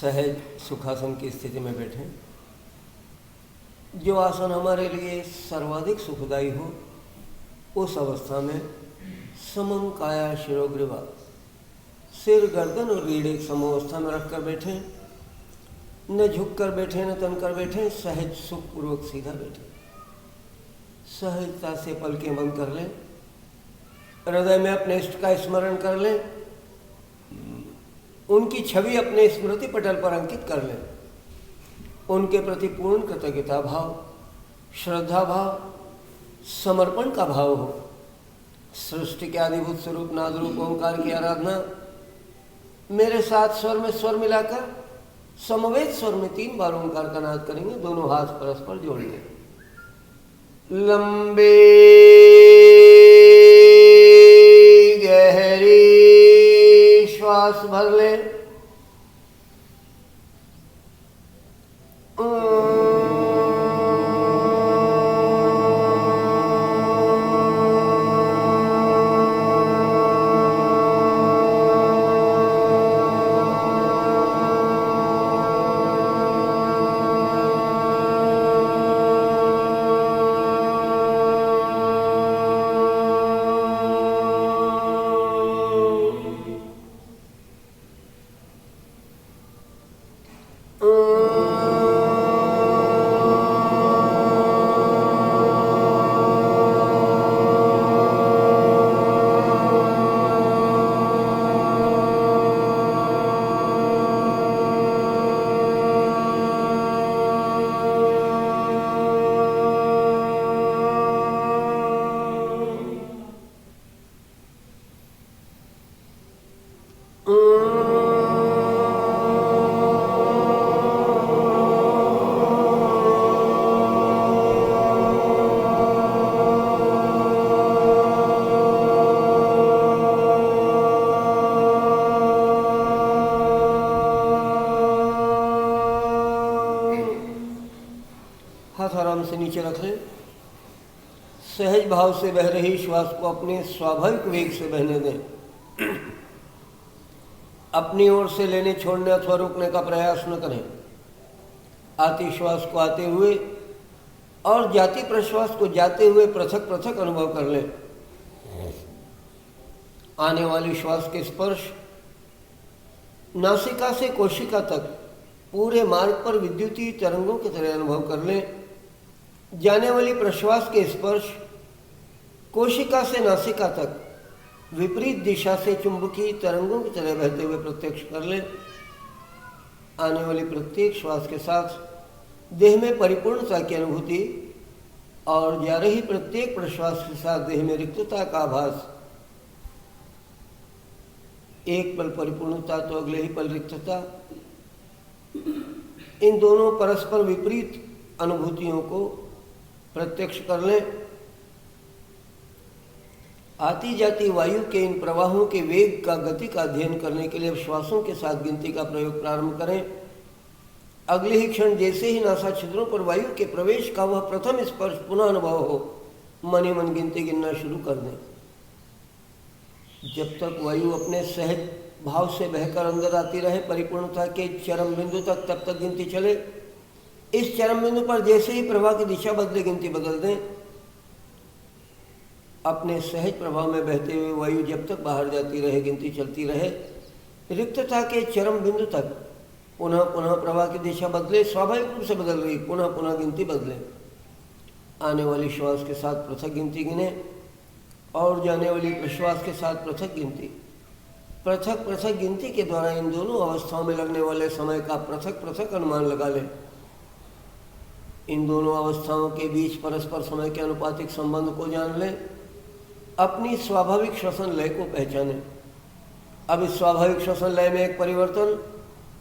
सहज सुखासन की स्थिति में बैठें। जो आसन हमारे लिए सर्वाधिक सुखदायी हो उस अवस्था में समम काया शिरोग्रीवा, सिर गर्दन और रीढ़ एक समावस्था में रखकर बैठें। न झुक कर बैठे न तन कर बैठे, सहज सुखपूर्वक सीधा बैठे। सहजता से पलकें बंद कर लें, हृदय में अपने इष्ट का स्मरण कर लें, उनकी छवि अपने स्मृति पटल पर अंकित कर लें। उनके प्रति पूर्ण कृतज्ञता भाव, श्रद्धा भाव, समर्पण का भाव हो। सृष्टि के आदिभूत स्वरूप नाद रूप ओंकार की आराधना मेरे साथ स्वर में स्वर मिलाकर समवेत स्वर में 3 बार ओंकार का नाद करेंगे। दोनों हाथ परस्पर जोड़ लें। लंबे गहरी श्वास भर लें। हाथ आराम से नीचे रख लें। सहज भाव से बह रही श्वास को अपने स्वाभाविक वेग से बहने दें। अपनी ओर से लेने छोड़ने अथवा रोकने का प्रयास न करें। आती श्वास को आते हुए और जाती प्रश्वास को जाते हुए पृथक पृथक अनुभव कर लें। आने वाली श्वास के स्पर्श नासिका से कोशिका तक पूरे मार्ग पर विद्युतीय तरंगों की तरह अनुभव कर लें। जाने वाली प्रश्वास के स्पर्श कोशिका से नासिका तक विपरीत दिशा से चुंबकीय तरंगों की तरह बहते हुए प्रत्यक्ष कर लें। आने वाली प्रत्येक श्वास के साथ देह में परिपूर्णता की अनुभूति और जा रही प्रत्येक प्रश्वास के साथ देह में रिक्तता का आभास। एक पल परिपूर्णता तो अगले ही पल रिक्तता। इन दोनों परस्पर विपरीत अनुभूतियों को प्रत्यक्ष कर लें। आती जाती वायु के इन प्रवाहों के वेग का गति का अध्ययन करने के लिए अब श्वासों के साथ गिनती का प्रयोग प्रारंभ करें। अगले ही क्षण जैसे ही नासा छिद्रों पर वायु के प्रवेश का वह प्रथम स्पर्श पुनः अनुभव हो, मन ही मन गिनती गिनना शुरू कर दें। जब तक वायु अपने सहज भाव से बहकर अंदर आती रहे परिपूर्णता के चरम बिंदु तक, तब तक गिनती चले। इस चरम बिंदु पर जैसे ही प्रवाह की दिशा बदले गिनती बदल दें। अपने सहज प्रभाव में बहते हुए वायु जब तक बाहर जाती रहे गिनती चलती रहे। रिक्तता के चरम बिंदु तक पुनः पुनः प्रवाह की दिशा बदले, स्वाभाविक रूप से बदल रही, पुनः पुनः गिनती बदले। आने वाली श्वास के साथ पृथक गिनती गिने और जाने वाली प्रश्वास के साथ पृथक गिनती। पृथक पृथक गिनती के द्वारा इन दोनों अवस्थाओं में लगने वाले समय का पृथक पृथक अनुमान लगा लें। इन दोनों अवस्थाओं के बीच परस्पर समय के अनुपातिक संबंध को जान लें। अपनी स्वाभाविक श्वसन लय को पहचानें। अब इस स्वाभाविक श्वसन लय में एक परिवर्तन,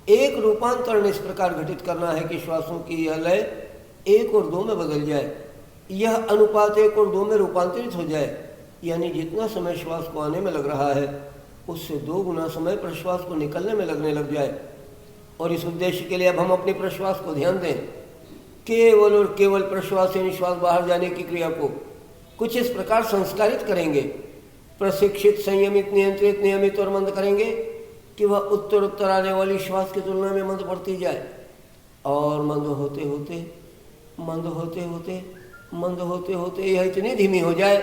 एक रूपांतरण इस प्रकार घटित करना है कि श्वासों की यह लय 1 और 2 में बदल जाए। यह अनुपात 1 और 2 में रूपांतरित हो जाए, यानी जितना समय श्वास को आने में लग रहा है उससे 2 गुना समय प्रश्वास को निकलने में लगने लग जाए। और इस उद्देश्य के लिए अब हम अपने प्रश्वास को ध्यान दें। केवल और केवल प्रश्वास से निश्वास बाहर जाने की क्रिया को कुछ इस प्रकार संस्कारित करेंगे। प्रशिक्षित, संयमित, नियंत्रित, नियमित और मंद करेंगे। कि वह उत्तर उत्तर आने वाली श्वास की तुलना में मंद पड़ती जाए और मंद होते होते मंद होते होते मंद होते होते यह इतनी धीमी हो जाए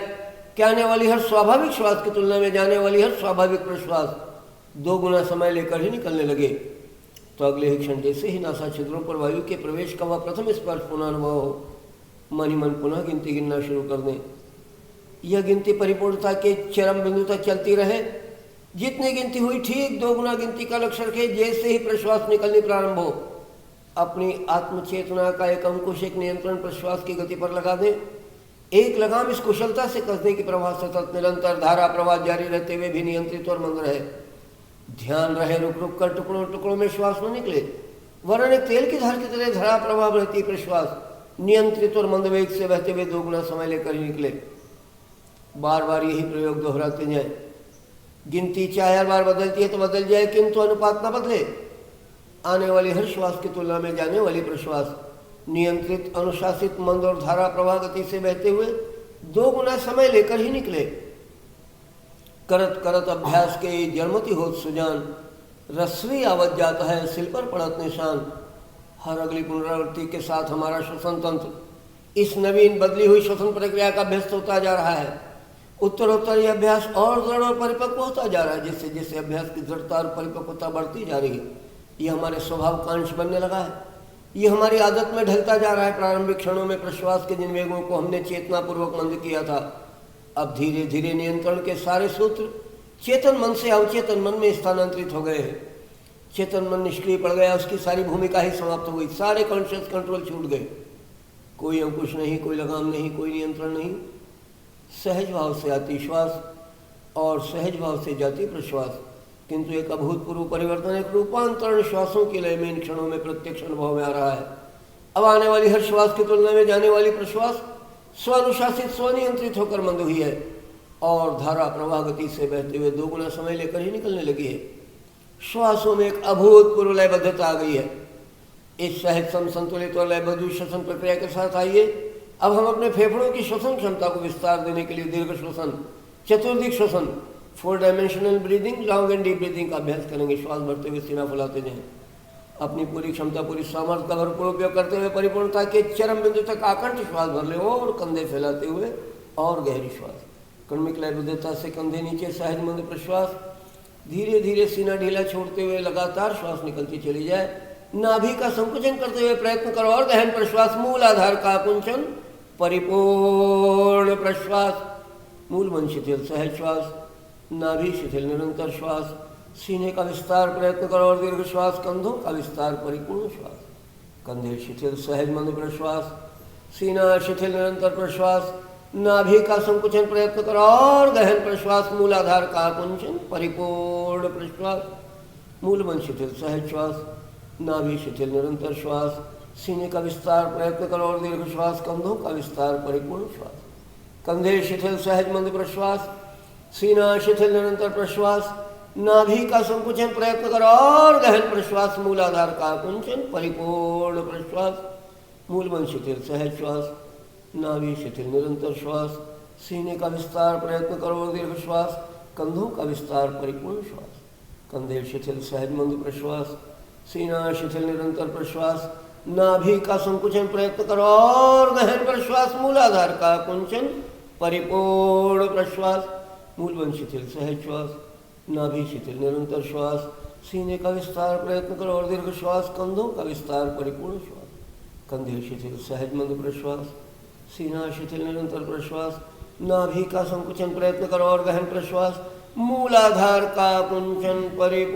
कि आने वाली हर स्वाभाविक श्वास की तुलना में जाने वाली हर स्वाभाविक प्रश्वास 2 गुना समय लेकर ही निकलने लगे। तो अगले ही क्षण जैसे ही नासा छिद्रों पर वायु के प्रवेश का वह प्रथम स्पर्श पुनः अनुभव हो, मन ही मन पुनः गिनती गिनना शुरू कर दें। यह गिनती परिपूर्णता के चरम बिंदु तक चलती रहे। जितनी गिनती हुई ठीक 2 गुना गिनती का लक्ष्य रखे। जैसे ही प्रश्वास निकलनी प्रारंभ हो, अपनी आत्मचेतना का एक अंकुश एक नियंत्रण प्रश्वास की गति पर लगा दें। एक लगाम इस कुशलता से कस दें कि प्रवाह सतत निरंतर धारा प्रवाह जारी रहते हुए भी नियंत्रित और मंद रहे। ध्यान रहे रुक रुक कर टुकड़ों टुकड़ों में श्वास न निकले, वरन एक तेल की धार की तरह धारा प्रवाह रहती प्रश्वास नियंत्रित और मंद वेग से बहते हुए 2 गुना समय लेकर ही निकले। बार बार यही प्रयोग दोहराते जाए। गिनती चाहे हर बार बदलती है तो बदल जाए, किंतु अनुपात न बदले। आने वाली हर श्वास की तुलना में जाने वाली प्रश्वास नियंत्रित अनुशासित मंद और धारा प्रवाह गति से बहते हुए 2 गुना समय लेकर ही निकले। करत करत अभ्यास के जड़मती होत सुजान, रस्वी आवत जाता है सिल पर पड़त निशान। हर अगली पुनरावृत्ति के साथ हमारा श्वसन तंत्र इस नवीन बदली हुई श्वसन प्रक्रिया का अभ्यस्त होता जा रहा है। उत्तरोत्तर यह अभ्यास और दृढ़ और परिपक्व होता जा रहा है। जिससे जिससे अभ्यास की दृढ़ता और परिपक्वता बढ़ती जा रही है, यह हमारे स्वभाव का अंश बनने लगा है। यह हमारी आदत में ढलता जा रहा है। प्रारंभिक क्षणों में प्रश्वास के जिन वेगों को हमने चेतनापूर्वक मंद किया था, अब धीरे धीरे नियंत्रण के सारे सूत्र चेतन मन से अवचेतन मन में स्थानांतरित हो गए हैं। चेतन मन निष्क्रिय पड़ गया, उसकी सारी भूमिका ही समाप्त हो गई। सारे कॉन्शियस कंट्रोल छूट गए। कोई अंकुश नहीं, कोई लगाम नहीं, कोई नियंत्रण नहीं। सहज भाव से आती श्वास और सहज भाव से जाती प्रश्वास, किंतु एक अभूतपूर्व परिवर्तन, एक रूपांतरण श्वासों के लय में इन क्षणों में प्रत्यक्ष अनुभव में आ रहा है। अब आने वाली हर श्वास की तुलना में जाने वाली प्रश्वास स्वानुशासित स्वनियंत्रित होकर मंद हुई है और धारा प्रवाह गति से बहते हुए 2 गुना समय लेकर ही निकलने लगी है। श्वासों में एक अभूतपूर्व लयबद्धता आ गई है। इस सहज संतुलित और लयबद्ध श्वसन प्रक्रिया के साथ आइए अब हम अपने फेफड़ों की श्वसन क्षमता को विस्तार देने के लिए दीर्घ श्वसन, चतुर्दिक श्वसन, 4 dimensional breathing, long and deep breathing का अभ्यास करेंगे। श्वास भरते हुए सीना फुलाते जाएं। अपनी पूरी क्षमता पूरी सामर्थ्य का भरपूर उपयोग करते हुए परिपूर्णता के चरम बिंदु तक आकंठ श्वास भर ले और कंधे फैलाते हुए और गहरी श्वास। कर्मिक लयबद्धता से कंधे नीचे सहज मंद प्रश्वास, धीरे धीरे सीना ढीला छोड़ते हुए लगातार श्वास निकलती चली जाए। नाभि का संकुचन करते हुए प्रयत्न करो और गहन प्रश्वास, मूल आधार का कुंचन, परिपूर्ण प्रश्वास, मूल मन शिथिल सहज श्वास, नाभि शिथिल निरंतर श्वास, सीने का विस्तार प्रयत्न करो और दीर्घ श्वास, कंधों का विस्तार परिपूर्ण श्वास, कंधे शिथिल सहज मंद प्रश्वास, सीना शिथिल निरंतर प्रश्वास, नाभि का संकुचन प्रयत्न करो और गहन प्रश्वास, मूलाधार का कुंचन, परिपूर्ण प्रश्वास, मूल मन शिथिल सहज श्वास, नाभि शिथिल निरंतर श्वास, सीने का विस्तार प्रयत्न करो और दीर्घ श्वास, कंधों का विस्तार परिपूर्ण श्वास, कंधे शिथिल सहज मंद प्रश्वास, सीना शिथिल निरंतर प्रश्वास, नाभि का संकुचन प्रयत्न करो और गहन प्रश्वास, मूलाधार का कुंचन, परिपूर्ण प्रश्वास, मूल मन शिथिल सहज श्वास, नाभि शिथिल निरंतर श्वास, सीने का विस्तार प्रयत्न करो और दीर्घ श्वास, कंधों का विस्तार परिपूर्ण श्वास, कंधे शिथिल सहज मंद प्रश्वास, सीना शिथिल निरंतर प्रश्वास, नाभि का संकुचन प्रयत्न करो और गहन प्रश्वास, मूलाधार का कुंचन, परिपूर्ण प्रश्वास, मूल मन शिथिल सहज श्वास, नाभि शिथिल निरंतर श्वास, सीने का विस्तार प्रयत्न करो और दीर्घ श्वास, कंधों का विस्तार परिपूर्ण श्वास, कंधे शिथिल सहज मंद प्रश्वास, सीना शिथिल निरंतर प्रश्वास, नाभि का संकुचन प्रयत्न करो और गहन प्रश्वास, मूलाधार का कुंचन, परिपूर्ण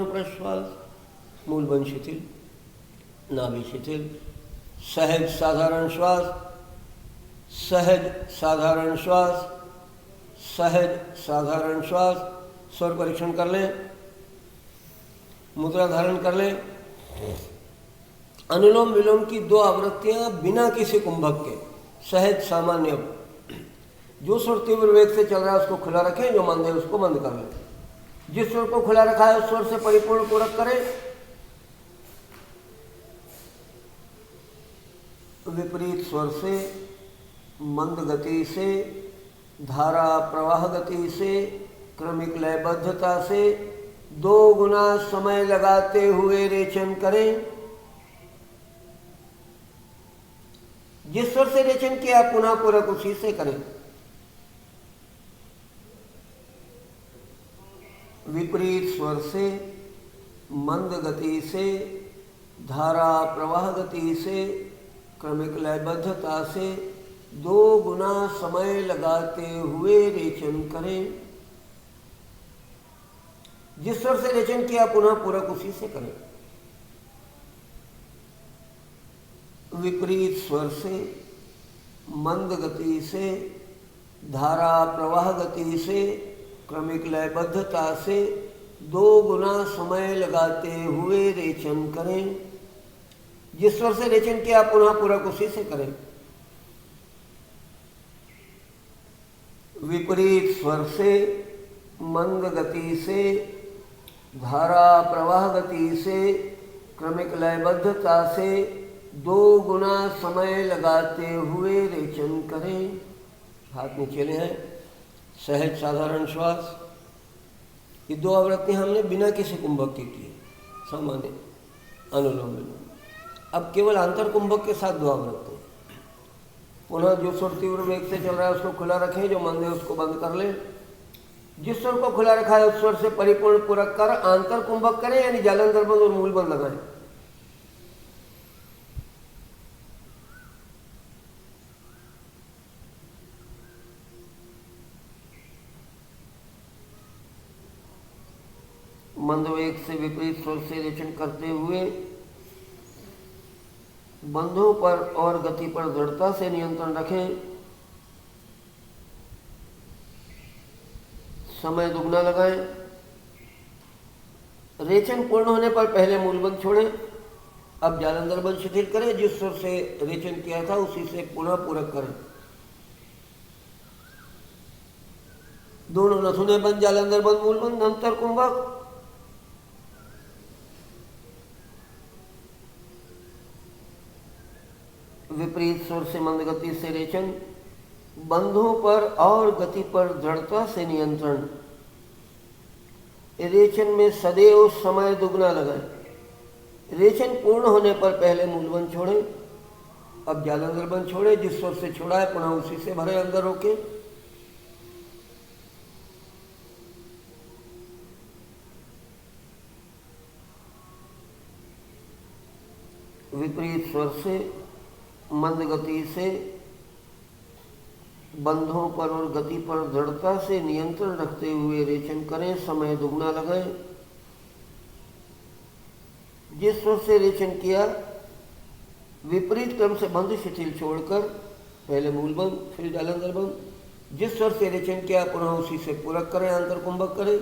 प्रश्वास, मूल मन शिथिल, नाभि शिथिल, सहज साधारण श्वास, सहज साधारण श्वास, सहज साधारण श्वास। स्वर परीक्षण कर लें, मुद्रा धारण कर लें। अनुलोम विलोम की 2 आवृत्तियां बिना किसी कुंभक के, सहज सामान्य। जो स्वर तीव्र वेग से चल रहा है उसको खुला रखें, जो मंद है उसको बंद कर लें। जिस स्वर को खुला रखा है उस स्वर से परिपूर्ण पूरक करें। विपरीत स्वर से, मंद गति से, धारा प्रवाह गति से, क्रमिक लयबद्धता से 2 गुना समय लगाते हुए रेचन करें। जिस स्वर से रेचन किया पुनः पूरक उसी से करें। विपरीत स्वर से, मंद गति से, धारा प्रवाह गति से, क्रमिक लयबद्धता से 2 गुना समय लगाते हुए रेचन करें। जिस स्वर से रेचन किया पुनः पूरक उसी से करें। विपरीत स्वर से, मंद गति से, धारा प्रवाह गति से, क्रमिक लयबद्धता से 2 गुना समय लगाते हुए रेचन करें। जिस स्वर से रेचन किया पुनः पूरक उसी से करें। विपरीत स्वर से, मंद गति से, धारा प्रवाह गति से, क्रमिक लयबद्धता से 2 गुना समय लगाते हुए रेचन करें। हाथ नीचे ले आए, सहज साधारण श्वास। ये 2 आवृत्तियां हमने बिना किसी कुंभक के की, सामान्य अनुलोम विलोम। अब केवल आंतर कुंभक के साथ 2 आवृत्ति। पुनः जो स्वर तीव्र वेग से चल रहा है उसको खुला रखें, जो मंद है उसको बंद कर ले। जिस स्वर को खुला रखा है उस स्वर से परिपूर्ण पूरक कर आंतर कुंभक करें, यानी जालंधर बंद और मूल बंद लगाएं। मंद वेग से विपरीत स्वर से रेचन करते हुए बंधों पर और गति पर दृढ़ता से नियंत्रण रखें। समय दुगना लगाएं। रेचन पूर्ण होने पर पहले मूलबंध छोड़ें। अब जालंधर बंध शिथिल करें। जिस स्वर से रेचन किया था उसी से पुनः पूरक करें। दोनों नथुने बंद, जालंधर बंद, मूलबंध, अंतर कुंभक। विपरीत स्वर से मंद गति से रेचन, बंधों पर और गति पर दृढ़ता से नियंत्रण। रेचन में सदैव समय दुगना लगाएं। रेचन पूर्ण होने पर पहले मूलबंध छोड़ें। अब जालंधर बंध छोड़े। जिस स्वर से छोड़ा है पुनः उसी से भरे अंदर होके। विपरीत स्वर से, मंद गति से, बंधों पर और गति पर दृढ़ता से नियंत्रण रखते हुए रेचन करें। समय दुगना लगाएं। जिस स्वर से रेचन किया विपरीत क्रम से बंध शिथिल छोड़कर पहले मूल बंद फिर जालंधर बंद। जिस स्वर से रेचन किया पुनः उसी से पूरक करें, अंतर कुंभक करें।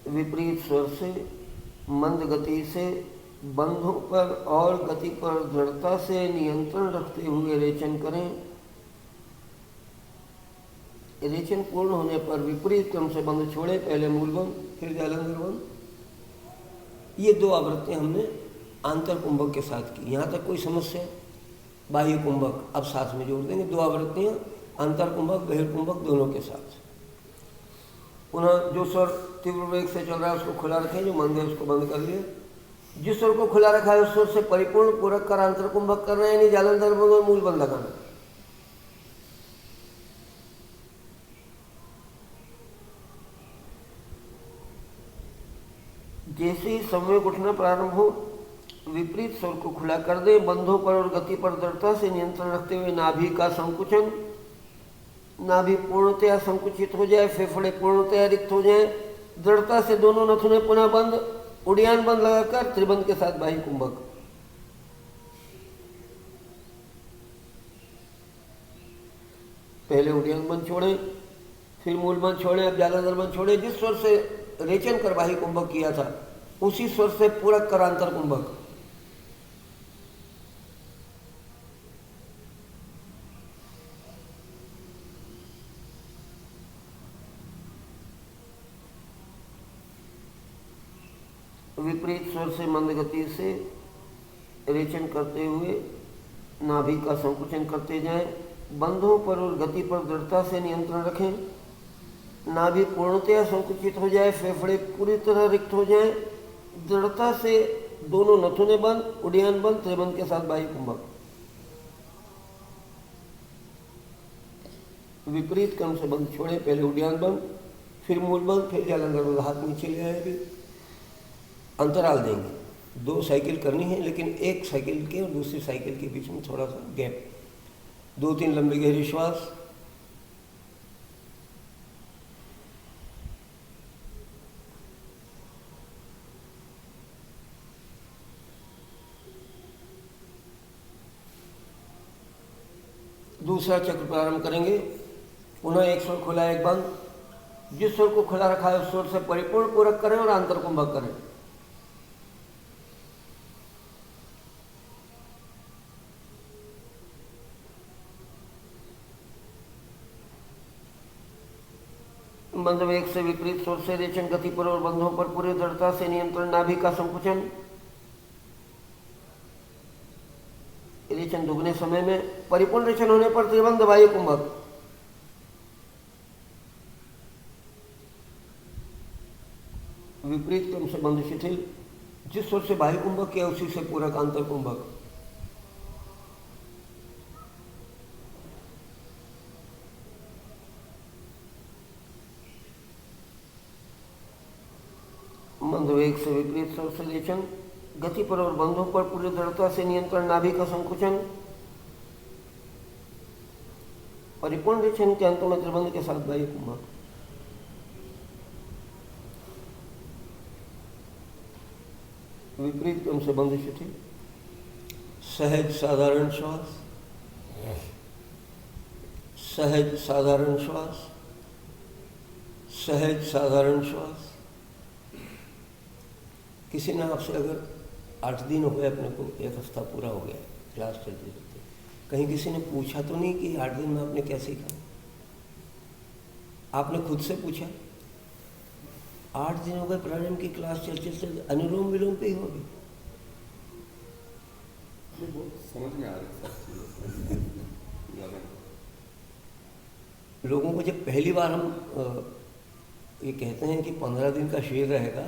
विपरीत स्वर से, मंद गति से, बंधों पर और गति पर दृढ़ता से नियंत्रण रखते हुए रेचन करें। रेचन पूर्ण होने पर विपरीत क्रम से बंध छोड़े, पहले मूल बंद फिर जालंधर बंद। ये 2 आवृत्तियां हमने आंतर कुंभक के साथ की। यहाँ तक कोई समस्या? बाह्य कुंभक अब साथ में जोड़ देंगे। 2 आवृत्तियां आंतर कुंभक बहिर्कुंभक दोनों के साथ। पुनः जो स्वर तीव्र वेग से चल रहा है उसको खुला रखें, जो मंद है उसको बंद कर लिए। जिस स्वर को खुला रखा है उस स्वर से परिपूर्ण पूरक कर आंतर कुंभक कर रहे हैं, यानी जालंधर बंद और मूल बंद लगाना। जैसे ही संवेग उठना प्रारंभ हो विपरीत स्वर को खुला कर दें। बंधों पर और गति पर दृढ़ता से नियंत्रण रखते हुए नाभि का संकुचन, नाभि पूर्णतया संकुचित हो जाए, फेफड़े पूर्णतया रिक्त हो जाए। दृढ़ता से दोनों नथुने पुनः बंद, उड़ियान बंद लगाकर त्रिबंध के साथ बाह्य कुंभक। पहले उड़ियान बंद छोड़े, फिर मूल बंद छोड़े, अब जालंधर बंद छोड़े। जिस स्वर से रेचन कर बाह्य कुंभक किया था उसी स्वर से पूरक कर अंतर कुंभक। विपरीत स्वर से, मंद गति से, रेचन करते हुए नाभि का संकुचन करते जाएं। बंधों पर और गति पर दृढ़ता से नियंत्रण रखें। नाभि पूर्णतया संकुचित हो जाए, फेफड़े पूरी तरह रिक्त हो जाए। दृढ़ता से दोनों नथुने बंद, उड्डयन बंद, त्रिबंध के साथ वायु कुंभक। विपरीत क्रम से बंद छोड़े, पहले उड्डयन बंद, फिर मूल बंद, फिर जालंधर बंद। हाथ नीचे ले आए, अभी अंतराल देंगे। 2 साइकिल करनी है, लेकिन एक साइकिल के और दूसरी साइकिल के बीच में थोड़ा सा गैप। 2-3 लंबे गहरे श्वास। दूसरा चक्र प्रारंभ करेंगे। पुनः एक स्वर खुला, एक बंद। जिस स्वर को खुला रखा है उस स्वर से परिपूर्ण पूरक करें और आंतर कुंभक करें। बंध वेग से विपरीत स्वर से रेचन, गति पर और बंधों पर पूरी दृढ़ता से नियंत्रण। नाभि का संकुचन। रेचन दुगने समय में, परिपूर्ण रेचन होने पर त्रिबंध वायु कुंभक। विपरीत क्रम से बंध शिथिल। जिस स्वर से वायु कुंभक किया उसी से पूरक आंतर कुंभक। बंध वेग से विपरीत स्वर से रेचन, गति पर और बंधों पर पूरी दृढ़ता से नियंत्रण। नाभि का संकुचन। परिपूर्ण रेचन के अंत में त्रिबंध के साथ वायु कुंभक। विपरीत क्रम से बंध शिथिल। सहज साधारण श्वास, सहज साधारण श्वास, सहज साधारण श्वास। किसी ने आपसे अगर 8 दिन हो गए, अपने को 1 हफ्ता पूरा हो गया क्लास चलते चलते, कहीं किसी ने पूछा तो नहीं कि 8 दिन में आपने क्या सीखा? आपने खुद से पूछा? 8 दिन हो गए प्राणायाम की क्लास चलते चलते, अनुलोम विलोम पे ही होगी। समझ में आ रही लोगों को जब पहली बार हम ये कहते हैं कि 15 दिन का शिविर रहेगा,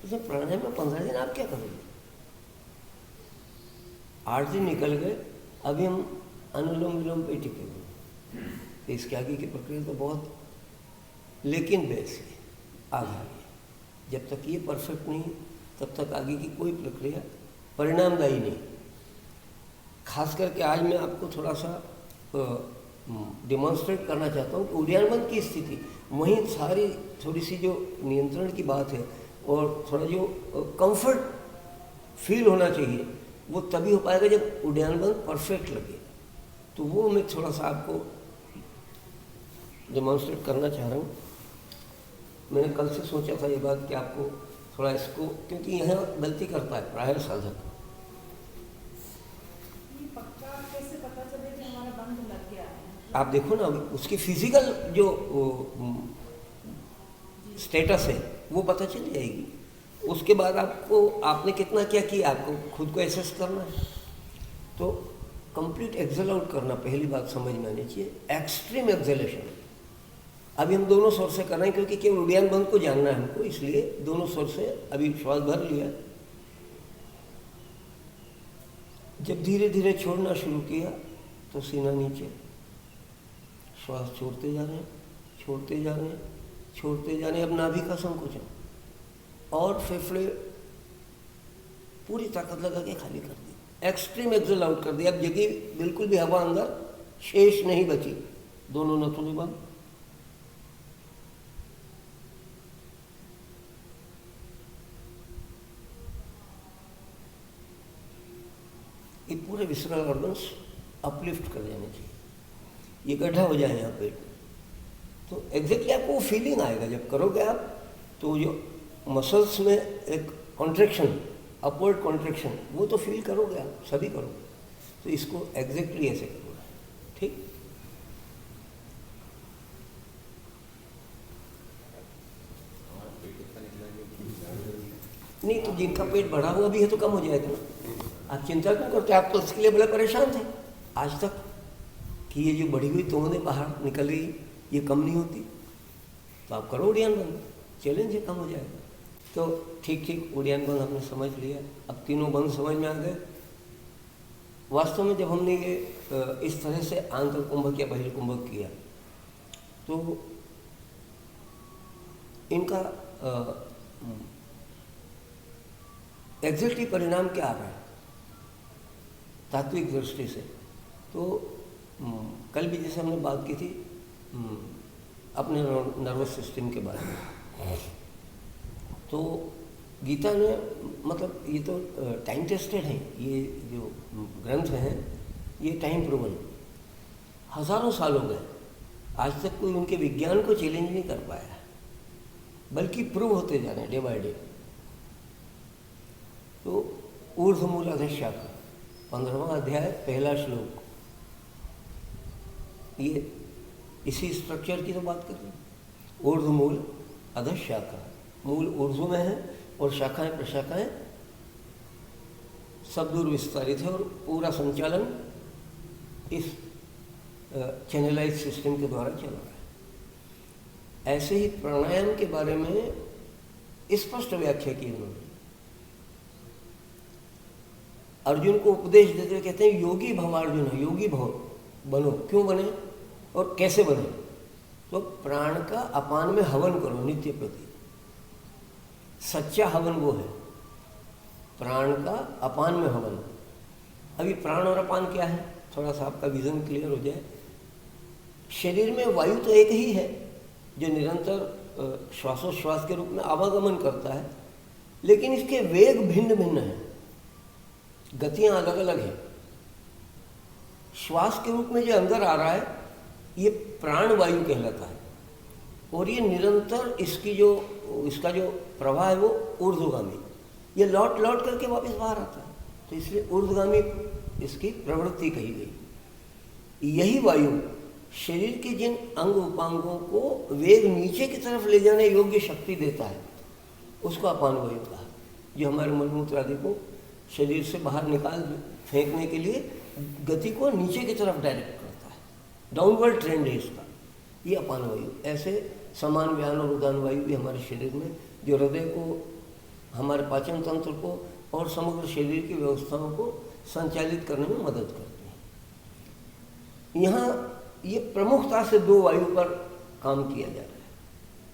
तो सब प्राणायाम में 15 दिन आप क्या करोगे? 8 दिन निकल गए, अभी हम अनुलोम विलोम पे टिके हुए। तो इसके आगे की प्रक्रिया तो बहुत, लेकिन बेस है, आधार है। जब तक ये परफेक्ट नहीं तब तक आगे की कोई प्रक्रिया परिणामदायी नहीं। खास करके आज मैं आपको थोड़ा सा डिमॉन्स्ट्रेट करना चाहता हूँ कि उड्डयनबंद की स्थिति, वहीं सारी थोड़ी सी जो नियंत्रण की बात है और थोड़ा जो कंफर्ट फील होना चाहिए, वो तभी हो पाएगा जब उड्डयनबंद परफेक्ट लगे। तो वो मैं थोड़ा सा आपको डिमॉन्स्ट्रेट करना चाह रहा हूँ। मैंने कल से सोचा था ये बात कि आपको थोड़ा इसको, क्योंकि यहाँ गलती करता है प्राय साधक। आप देखो ना, उसकी फिजिकल जो स्टेटस है वो पता चल जाएगी। उसके बाद आपने कितना क्या किया, आपको खुद को एसेस करना है। तो कंप्लीट एक्सेल आउट करना पहली बात समझ में आनी चाहिए। एक्सट्रीम एक्सेलेशन अभी हम दोनों स्वर से कर रहे हैं, क्योंकि केवल उड्डयनबंद को जानना है हमको, इसलिए दोनों स्वर से अभी श्वास भर लिया। जब धीरे धीरे छोड़ना शुरू किया तो सीना नीचे, श्वास छोड़ते जा रहे हैं, छोड़ते जा रहे हैं, छोड़ते जा रहे हैं। अब नाभि का संकुचन और फेफड़े पूरी ताकत लगा के खाली कर दी, एक्सट्रीम एक्सेल आउट कर दिया। अब जगह बिल्कुल भी हवा अंदर शेष नहीं बची, दोनों नथुने बंद। ये पूरे विसरल ऑर्गन्स अपलिफ्ट कर देने चाहिए, ये गड्ढा हो जाए यहाँ पेट में। तो एग्जैक्टली आपको वो फीलिंग आएगा जब करोगे आप, तो जो मसल्स में एक कॉन्ट्रैक्शन, अपवर्ड कॉन्ट्रैक्शन, वो तो फील करोगे आप, सभी करोगे। तो इसको एग्जैक्टली ऐसे करोगे, ठीक। नहीं तो जिनका पेट बढ़ा हुआ भी है तो कम हो जाएगा ना। आप चिंता क्यों करते? आप तो उसके लिए बड़े परेशान थे आज तक कि ये जो बढ़ी हुई तोड़ने बाहर निकल रही ये कम नहीं होती, तो आप करो उड़ियान बंद, चैलेंज है, कम हो जाएगा। तो ठीक ठीक उड़ियान बंद हमने समझ लिया। अब तीनों बंद समझ में आ गए। वास्तव में जब हमने ये इस तरह से आंतर कुंभक या बहिर्कुंभक किया तो इनका एग्जैक्टली परिणाम क्या आ रहा है तात्विक दृष्टि से? तो कल भी जैसे हमने बात की थी अपने नर्वस सिस्टम के बारे में, तो गीता ने मतलब ये तो टाइम टेस्टेड है, ये जो ग्रंथ हैं ये टाइम प्रूवन, हजारों साल हो गए, आज तक कोई उनके विज्ञान को चैलेंज नहीं कर पाया, बल्कि प्रूव होते जा रहे हैं डे बाय डे। तो ऊर्ध्वमूल अधशाखा 15वां अध्याय पहला श्लोक, ये इसी स्ट्रक्चर की तो बात कर रहे हैं। ऊर्ध्वमूल अधशाखा, मूल ऊर्ध्व में है और शाखाएं प्रशाखाएं सब दूर विस्तारित है और पूरा संचालन इस चैनलाइज सिस्टम के द्वारा चल रहा है। ऐसे ही प्राणायाम के बारे में स्पष्ट व्याख्या की उन्होंने। अर्जुन को उपदेश देते हुए कहते हैं योगी भव अर्जुन, योगी भव बनो। क्यों बने और कैसे बने? तो प्राण का अपान में हवन करो नित्य प्रति। सच्चा हवन वो है, प्राण का अपान में हवन। अभी प्राण और अपान क्या है, थोड़ा सा आपका विजन क्लियर हो जाए। शरीर में वायु तो एक ही है जो निरंतर श्वासोश्वास के रूप में आवागमन करता है, लेकिन इसके वेग भिन्न भिन्न हैं, गतियां अलग अलग हैं। श्वास के रूप में जो अंदर आ रहा है ये प्राण वायु कहलाता है, और ये निरंतर इसका जो प्रवाह है वो ऊर्ध्वगामी, ये लौट लौट करके वापस बाहर आता है, तो इसलिए ऊर्ध्वगामी इसकी प्रवृत्ति कही गई। यही वायु शरीर के जिन अंग उपांगों को वेग नीचे की तरफ ले जाने योग्य शक्ति देता है उसको अपान वायु कहा, जो हमारे मलमूत्र आदि को शरीर से बाहर निकाल फेंकने के लिए गति को नीचे की तरफ डायरेक्ट करता है, डाउनवर्ड ट्रेंड है इसका, ये अपान वायु। ऐसे समान व्यान और उदान वायु भी हमारे शरीर में जो हृदय को, हमारे पाचन तंत्र को और समग्र शरीर की व्यवस्थाओं को संचालित करने में मदद करते हैं। यहाँ ये प्रमुखता से दो वायु पर काम किया जा रहा है,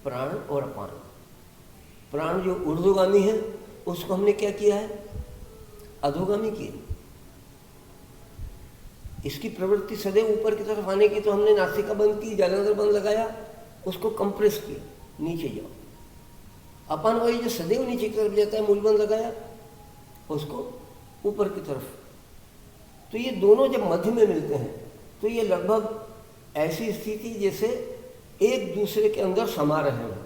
प्राण और अपान। प्राण जो ऊर्ध्वगामी है उसको हमने क्या किया है, अधोगामी किया। इसकी प्रवृत्ति सदैव ऊपर की तरफ आने की, तो हमने नासिका बंद की, जालंधर बंद लगाया, उसको कंप्रेस किया, नीचे जाओ। अपान वायु जो सदैव नीचे की तरफ जाता है, मूल बंद लगाया, उसको ऊपर की तरफ। तो ये दोनों जब मध्य में मिलते हैं तो ये लगभग ऐसी स्थिति जैसे एक दूसरे के अंदर समा रहे हैं।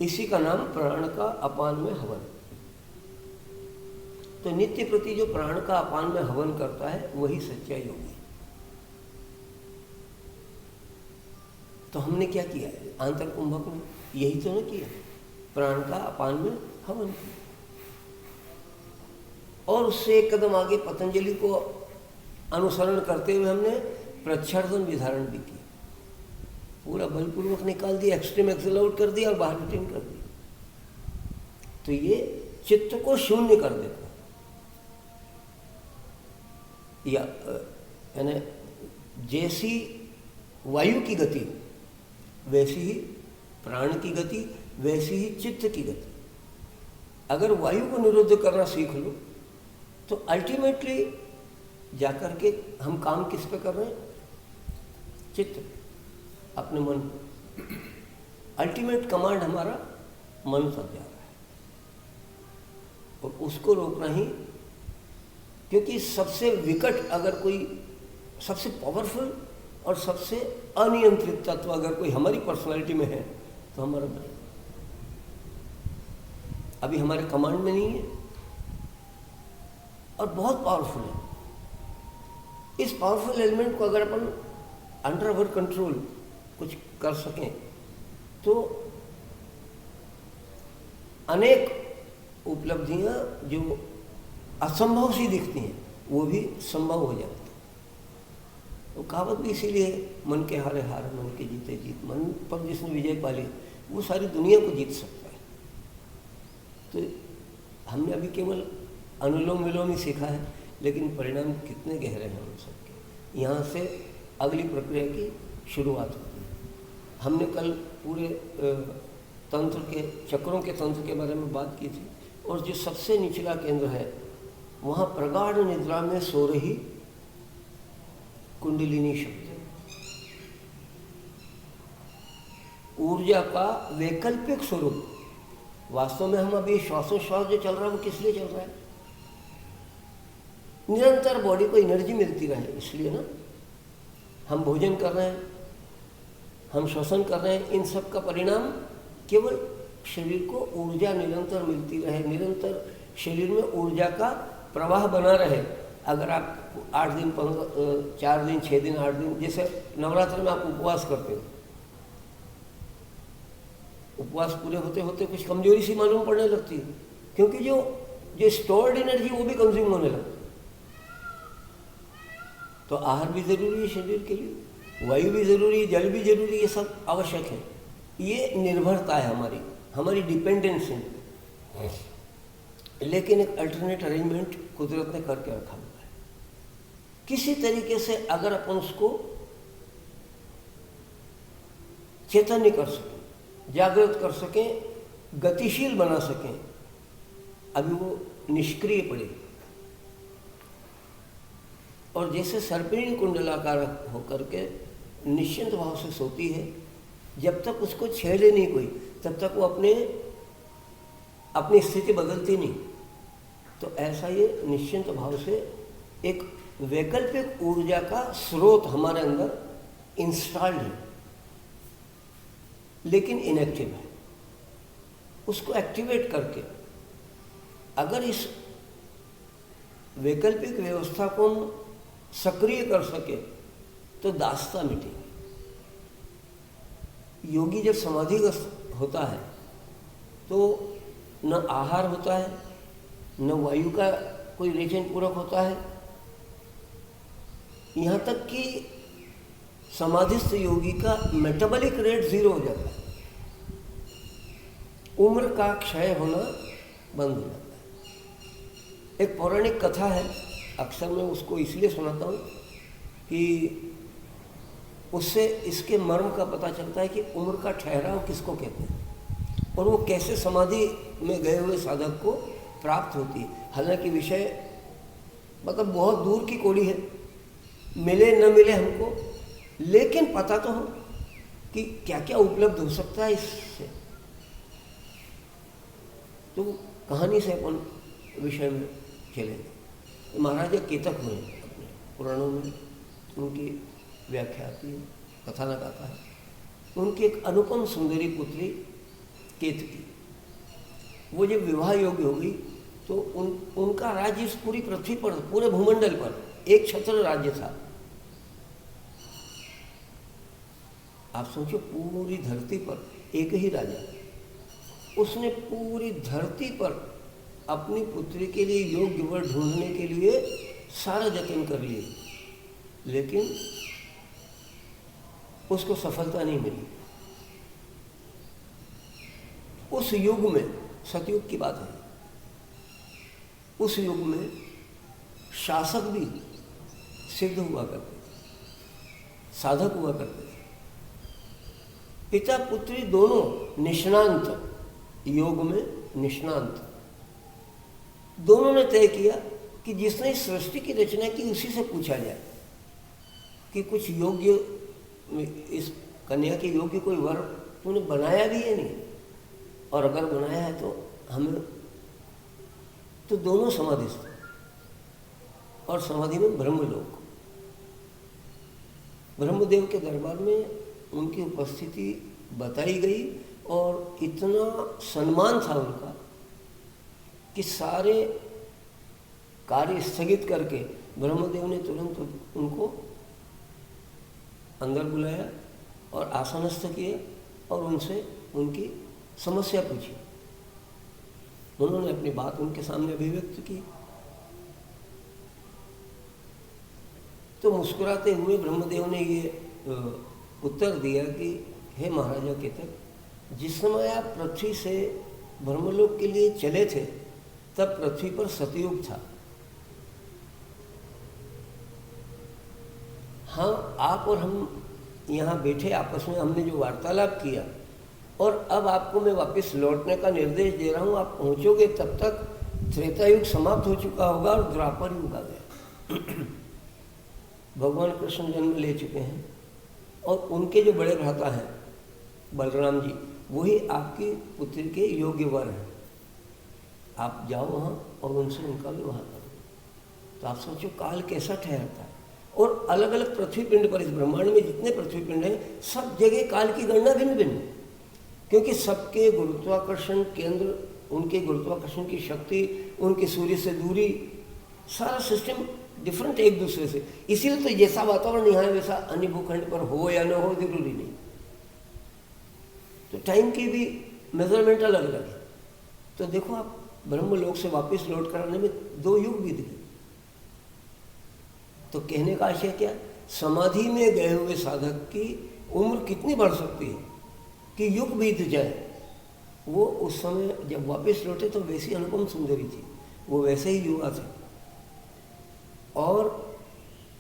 इसी का नाम प्राण का अपान में हवन। तो नित्य प्रति जो प्राण का अपान में हवन करता है वही सच्चा योगी। तो हमने क्या किया है आंतर कुंभक में, यही तो न किया, प्राण का अपान में हवन किया। और उससे एक कदम आगे पतंजलि को अनुसरण करते हुए हमने प्रच्छर्दन विधारण भी किया, पूरा बलपूर्वक निकाल दिया, एक्सट्रीम एक्सेल आउट कर दिया और बाहर रिटेन कर दिया। तो ये चित्त को शून्य कर देता है, या यानी जैसी वायु की गति वैसी ही प्राण की गति, वैसी ही चित्त की गति। अगर वायु को निरुद्ध करना सीख लो तो अल्टीमेटली जाकर के हम काम किस पे कर रहे हैं, चित्त, अपने मन। अल्टीमेट कमांड हमारा मन तक जा रहा है और उसको रोकना ही, क्योंकि सबसे विकट अगर कोई, सबसे पावरफुल और सबसे अनियंत्रित तत्व अगर कोई हमारी पर्सनालिटी में है तो हमारा ब्रेन। अभी हमारे कमांड में नहीं है और बहुत पावरफुल है। इस पावरफुल एलिमेंट को अगर अपन अंडर अवर कंट्रोल कुछ कर सकें तो अनेक उपलब्धियां जो असंभव सी दिखती हैं वो भी संभव हो जाती है। तो कहावत भी इसीलिए मन के हारे हार, मन के जीते जीत। मन पर जिसने विजय पा ली वो सारी दुनिया को जीत सकता है। तो हमने अभी केवल अनुलोम विलोम ही सीखा है, लेकिन परिणाम कितने गहरे हैं उन सबके। यहाँ से अगली प्रक्रिया की शुरुआत होती है। हमने कल पूरे तंत्र के, चक्रों के तंत्र के बारे में बात की थी, और जो सबसे निचला केंद्र है वहाँ प्रगाढ़ निद्रा में सो रही कुंडलिनी शक्ति, ऊर्जा का वैकल्पिक स्वरूप। वास्तव में हम अभी श्वासोश्वास जो चल रहा है वो किस लिए चल रहा है? निरंतर बॉडी को एनर्जी मिलती रहे, इसलिए ना। हम भोजन कर रहे हैं, हम श्वसन कर रहे हैं, इन सब का परिणाम केवल शरीर को ऊर्जा निरंतर मिलती रहे, निरंतर शरीर में ऊर्जा का प्रवाह बना रहे। अगर आप 8 दिन 4 दिन 6 दिन 8 दिन, जैसे नवरात्र में आप उपवास करते हो, उपवास पूरे होते होते कुछ कमजोरी सी मालूम पड़ने लगती है, क्योंकि जो स्टोर्ड एनर्जी वो भी कंज्यूम होने लगती है। तो आहार भी जरूरी है शरीर के लिए, वायु भी जरूरी है, जल भी जरूरी है, ये सब आवश्यक है। ये निर्भरता है हमारी डिपेंडेंस है। लेकिन एक अल्टरनेट अरेंजमेंट कुदरत ने करके रखा हुआ है। किसी तरीके से अगर अपन उसको चैतन्य कर सकें, जागृत कर सकें, गतिशील बना सकें, अभी वो निष्क्रिय पड़े। और जैसे सर्पिणी कुंडलाकार होकर के निश्चिंत भाव से सोती है, जब तक उसको छेड़े नहीं कोई, तब तक वो अपनी स्थिति बदलती नहीं। तो ऐसा ये निश्चिंत भाव से एक वैकल्पिक ऊर्जा का स्रोत हमारे अंदर इंस्टॉल्ड है, लेकिन इनएक्टिव है। उसको एक्टिवेट करके अगर इस वैकल्पिक व्यवस्था को हम सक्रिय कर सके तो दास्ता मिटेगी। योगी जब समाधिग्रस्त होता है तो न आहार होता है, न वायु का कोई रेचन पूरक होता है, यहाँ तक कि समाधिस्थ योगी का मेटाबॉलिक रेट 0 हो जाता है, उम्र का क्षय होना बंद हो जाता है। एक पौराणिक कथा है, अक्सर मैं उसको इसलिए सुनाता हूँ कि उससे इसके मर्म का पता चलता है कि उम्र का ठहराव किसको कहते हैं और वो कैसे समाधि में गए हुए साधक को प्राप्त होती है। हालांकि विषय मतलब बहुत दूर की कौड़ी है, मिले न मिले हमको, लेकिन पता तो हो कि क्या क्या उपलब्ध हो सकता है इससे। तो कहानी से अपन विषय में चलेंगे। तो महाराजा केतक हुए अपने पुराणों में, उनकी व्याख्या आती है, कथानक आता है। उनकी एक अनुपम सुंदरी पुत्री केतकी, वो जब विवाह योग्य हो गई तो उनका राज्य इस पूरी पृथ्वी पर, पूरे भूमंडल पर एक छत्र राज्य था। आप सोचो, पूरी धरती पर एक ही राजा, उसने पूरी धरती पर अपनी पुत्री के लिए योग्य वर ढूंढने के लिए सारा जतन कर लिए, लेकिन उसको सफलता नहीं मिली। उस युग में, सतयुग की बात है, उस युग में शासक भी सिद्ध हुआ करते थे, साधक हुआ करते थे। पिता पुत्री दोनों निष्णांत, योग में निष्णांत। दोनों ने तय किया कि जिसने सृष्टि की रचना की उसी से पूछा जाए कि कुछ योग्य, इस कन्या के योग्य कोई वर तूने बनाया भी है नहीं, और अगर बनाया है तो हमें। तो दोनों समाधिस्थ, और समाधि में ब्रह्मलोक, ब्रह्मदेव के दरबार में उनकी उपस्थिति बताई गई, और इतना सम्मान था उनका कि सारे कार्य स्थगित करके ब्रह्मदेव ने तुरंत उनको अंदर बुलाया और आसनस्थ किए और उनसे उनकी समस्या पूछी। उन्होंने अपनी बात उनके सामने अभिव्यक्त की तो मुस्कुराते हुए ब्रह्मदेव ने ये उत्तर दिया कि हे महाराजा केतक, जिस समय आप पृथ्वी से ब्रह्मलोक के लिए चले थे तब पृथ्वी पर सतयुग था। हाँ, आप और हम यहाँ बैठे आपस में हमने जो वार्तालाप किया, और अब आपको मैं वापस लौटने का निर्देश दे रहा हूँ। आप पहुँचोगे तब तक त्रेता युग समाप्त हो चुका होगा और द्वापर युग आ गया। भगवान कृष्ण जन्म ले चुके हैं और उनके जो बड़े भ्राता हैं बलराम जी, वही आपकी पुत्री के योग्य वर हैं। आप जाओ वहाँ और उनसे उनका विवाह करो। तो आप सोचो काल कैसा ठहरता है। और अलग अलग पृथ्वी पिंड पर, इस ब्रह्मांड में जितने पृथ्वी पिंड हैं, सब जगह काल की गणना भिन्न भिन्न, क्योंकि सबके गुरुत्वाकर्षण केंद्र, उनके गुरुत्वाकर्षण की शक्ति, उनके सूर्य से दूरी, सारा सिस्टम डिफरेंट एक दूसरे से। इसीलिए तो जैसा वातावरण यहाँ है वैसा अन्य भूखंड पर हो या न हो जरूरी नहीं। तो टाइम की भी मेजरमेंट अलग अलग है। तो देखो आप ब्रह्मलोक से वापस लौट कर आने में 2 युग बीत गए। तो कहने का आशय क्या, समाधि में गए हुए साधक की उम्र कितनी बढ़ सकती है कि युग बीत जाए। वो उस समय जब वापस लौटे तो वैसी अनुपम सुंदरी थी, वो वैसे ही युवा थे। और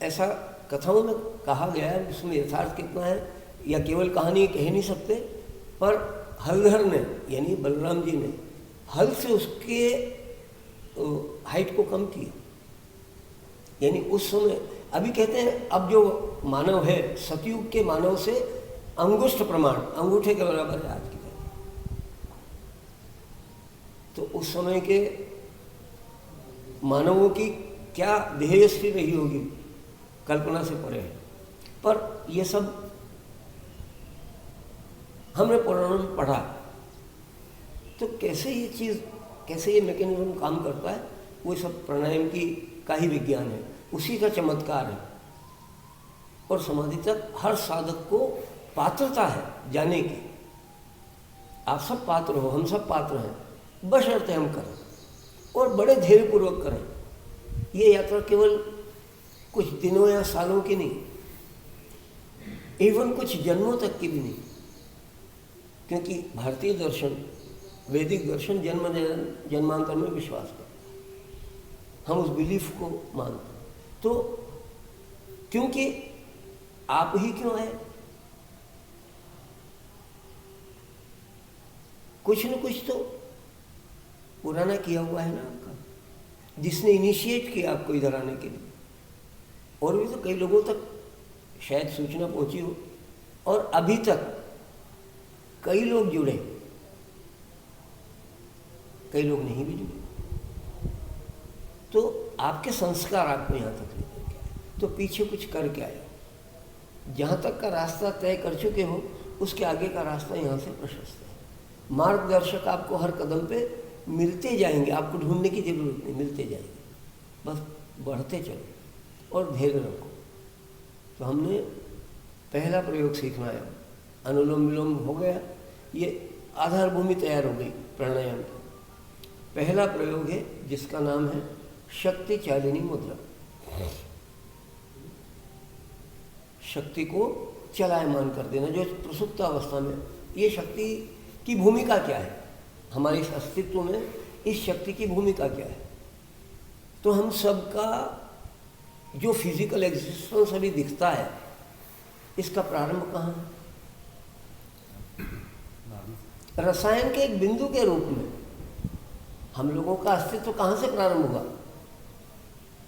ऐसा कथाओं में कहा गया है, उसमें यथार्थ कितना है या केवल कहानी कह नहीं सकते, पर हलधर ने यानी बलराम जी ने हल से उसके हाइट को कम किया। यानी उस समय, अभी कहते हैं अब जो मानव है सतयुग के मानव से अंगुष्ठ प्रमाण, अंगूठे के बराबर है आज की तरह। तो उस समय के मानवों की क्या देहयष्टि रही होगी, कल्पना से परे है। पर ये सब हमने पुराणों में पढ़ा। तो कैसे ये चीज़, कैसे ये मैकेनिज्म काम करता है, वो सब प्राणायाम का ही विज्ञान है, उसी का चमत्कार है। और समाधि तक हर साधक को पात्रता है जाने की। आप सब पात्र हो, हम सब पात्र हैं, बशर्ते हम करें और बड़े धैर्यपूर्वक करें। ये यात्रा केवल कुछ दिनों या सालों की नहीं, इवन कुछ जन्मों तक की भी नहीं, क्योंकि भारतीय दर्शन, वैदिक दर्शन जन्मांतर में विश्वास करता है। हम उस बिलीफ को मानते हैं। तो क्योंकि आप ही क्यों आए, कुछ न कुछ तो पुराना किया हुआ है ना आपका, जिसने इनिशिएट किया आपको इधर आने के लिए। और भी तो कई लोगों तक शायद सूचना पहुंची हो, और अभी तक कई लोग जुड़े, कई लोग नहीं भी जुड़े। तो आपके संस्कार आपको यहाँ तक लेकर के आए, तो पीछे कुछ करके आए। जहाँ तक का रास्ता तय कर चुके हो, उसके आगे का रास्ता यहाँ से प्रशस्त है। मार्गदर्शक आपको हर कदम पे मिलते जाएंगे, आपको ढूंढने की जरूरत नहीं, मिलते जाएंगे। बस बढ़ते चलो और धैर्य रखो। तो हमने पहला प्रयोग सीखना है, अनुलोम विलोम हो गया, ये आधार भूमि तैयार हो गई प्राणायाम की। पहला प्रयोग है जिसका नाम है शक्ति चालिनी मुद्रा। शक्ति को चलायमान कर देना, जो प्रसुप्त अवस्था में, ये शक्ति की भूमिका क्या है हमारे इस अस्तित्व में, इस शक्ति की भूमिका क्या है। तो हम सबका जो फिजिकल एग्जिस्टेंस अभी दिखता है, इसका प्रारंभ कहाँ है? रसायन के एक बिंदु के रूप में। हम लोगों का अस्तित्व कहाँ से प्रारंभ हुआ?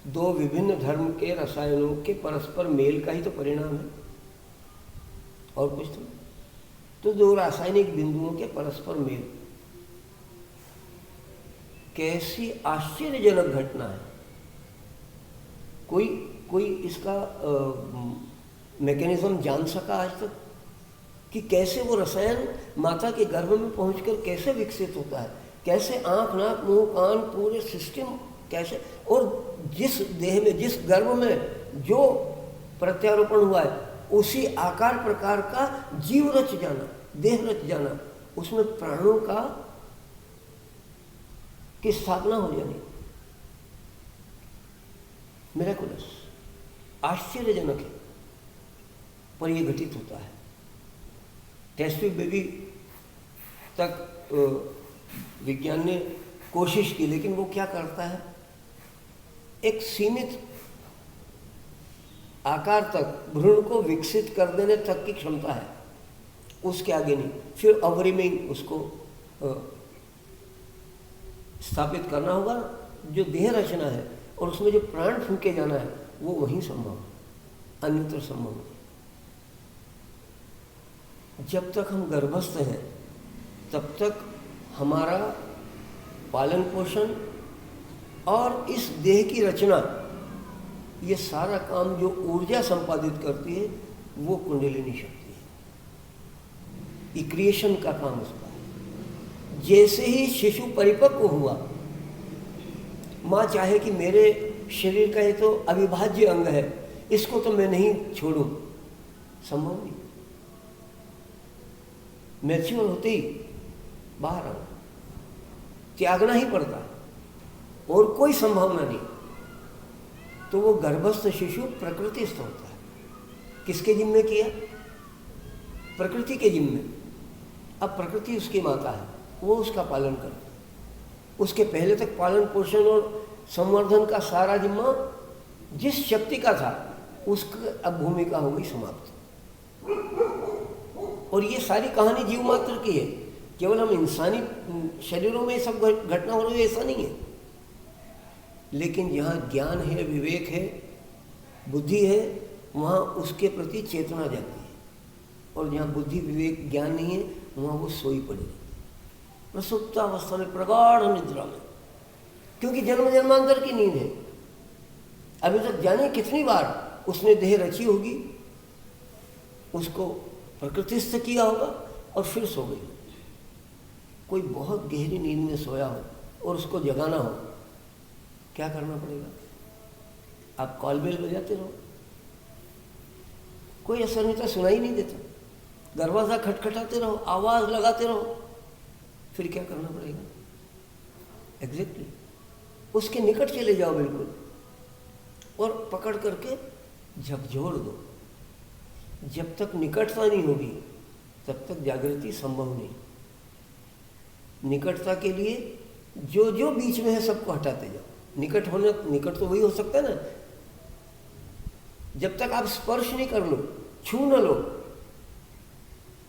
2 विभिन्न धर्म के रसायनों के परस्पर मेल का ही तो परिणाम है, और कुछ तो 2 रासायनिक बिंदुओं के परस्पर मेल। कैसी आश्चर्यजनक घटना है। कोई इसका मैकेनिज्म जान सका आज तक कि कैसे वो रसायन माता के गर्भ में पहुंचकर कैसे विकसित होता है, कैसे आँख नाक मुंह कान पूरे सिस्टम कैसे, और जिस देह में, जिस गर्भ में जो प्रत्यारोपण हुआ है, उसी आकार प्रकार का जीव रच जाना, देह रच जाना, उसमें प्राणों की स्थापना हो जानी। मिरेकुलस। आश्चर्यजनक है, पर यह घटित होता है। टेस्ट ट्यूब बेबी तक विज्ञान ने कोशिश की, लेकिन वो क्या करता है, एक सीमित आकार तक भ्रूण को विकसित कर देने तक की क्षमता है, उसके आगे नहीं। फिर ओवरी में उसको स्थापित करना होगा। जो देह रचना है और उसमें जो प्राण फूंके जाना है वो वहीं संभव है, अन्यत्र संभव नहीं। जब तक हम गर्भस्थ हैं तब तक हमारा पालन पोषण और इस देह की रचना, ये सारा काम जो ऊर्जा संपादित करती है वो कुंडलिनी शक्ति है। ये क्रिएशन का काम उसका है। जैसे ही शिशु परिपक्व हुआ, माँ चाहे कि मेरे शरीर का ये तो अविभाज्य अंग है, इसको तो मैं नहीं छोड़ूं, संभव नहीं। मैच्योर होते ही बाहर आओ, त्यागना ही पड़ता है और कोई संभावना नहीं। तो वो गर्भस्थ शिशु प्रकृतिस्थ होता है। किसके जिम्मे किया? प्रकृति के जिम्मे। अब प्रकृति उसकी माता है, वो उसका पालन करता है। उसके पहले तक पालन पोषण और संवर्धन का सारा जिम्मा जिस शक्ति का था, उसकी अब भूमिका हो गई समाप्त। और ये सारी कहानी जीव मात्र की है। केवल हम इंसानी शरीरों में सब घटना हो रही है ऐसा नहीं है, लेकिन जहाँ ज्ञान है, विवेक है, बुद्धि है, वहाँ उसके प्रति चेतना जाती है। और जहाँ बुद्धि विवेक ज्ञान नहीं है, वहाँ वो सोई पड़ी रहती है, प्रसुप्तावस्था में, प्रगाढ़ निद्रा में। क्योंकि जन्म जन्मांतर की नींद है। अभी तक जाने कितनी बार उसने देह रची होगी, उसको प्रकृतिस्थ किया होगा और फिर सो गई। कोई बहुत गहरी नींद में सोया हो और उसको जगाना हो, क्या करना पड़ेगा? आप कॉल बेल बजाते रहो, कोई असर नहीं था, सुनाई नहीं देता। दरवाज़ा खटखटाते रहो, आवाज़ लगाते रहो, फिर क्या करना पड़ेगा? एग्जैक्टली उसके निकट चले जाओ बिल्कुल, और पकड़ करके झकझोर दो। जब तक निकटता नहीं होगी तब तक जागृति संभव नहीं। निकटता के लिए जो जो बीच में है सबको हटाते जाओ। निकट तो वही हो सकता है ना, जब तक आप स्पर्श नहीं कर लो, छू न लो,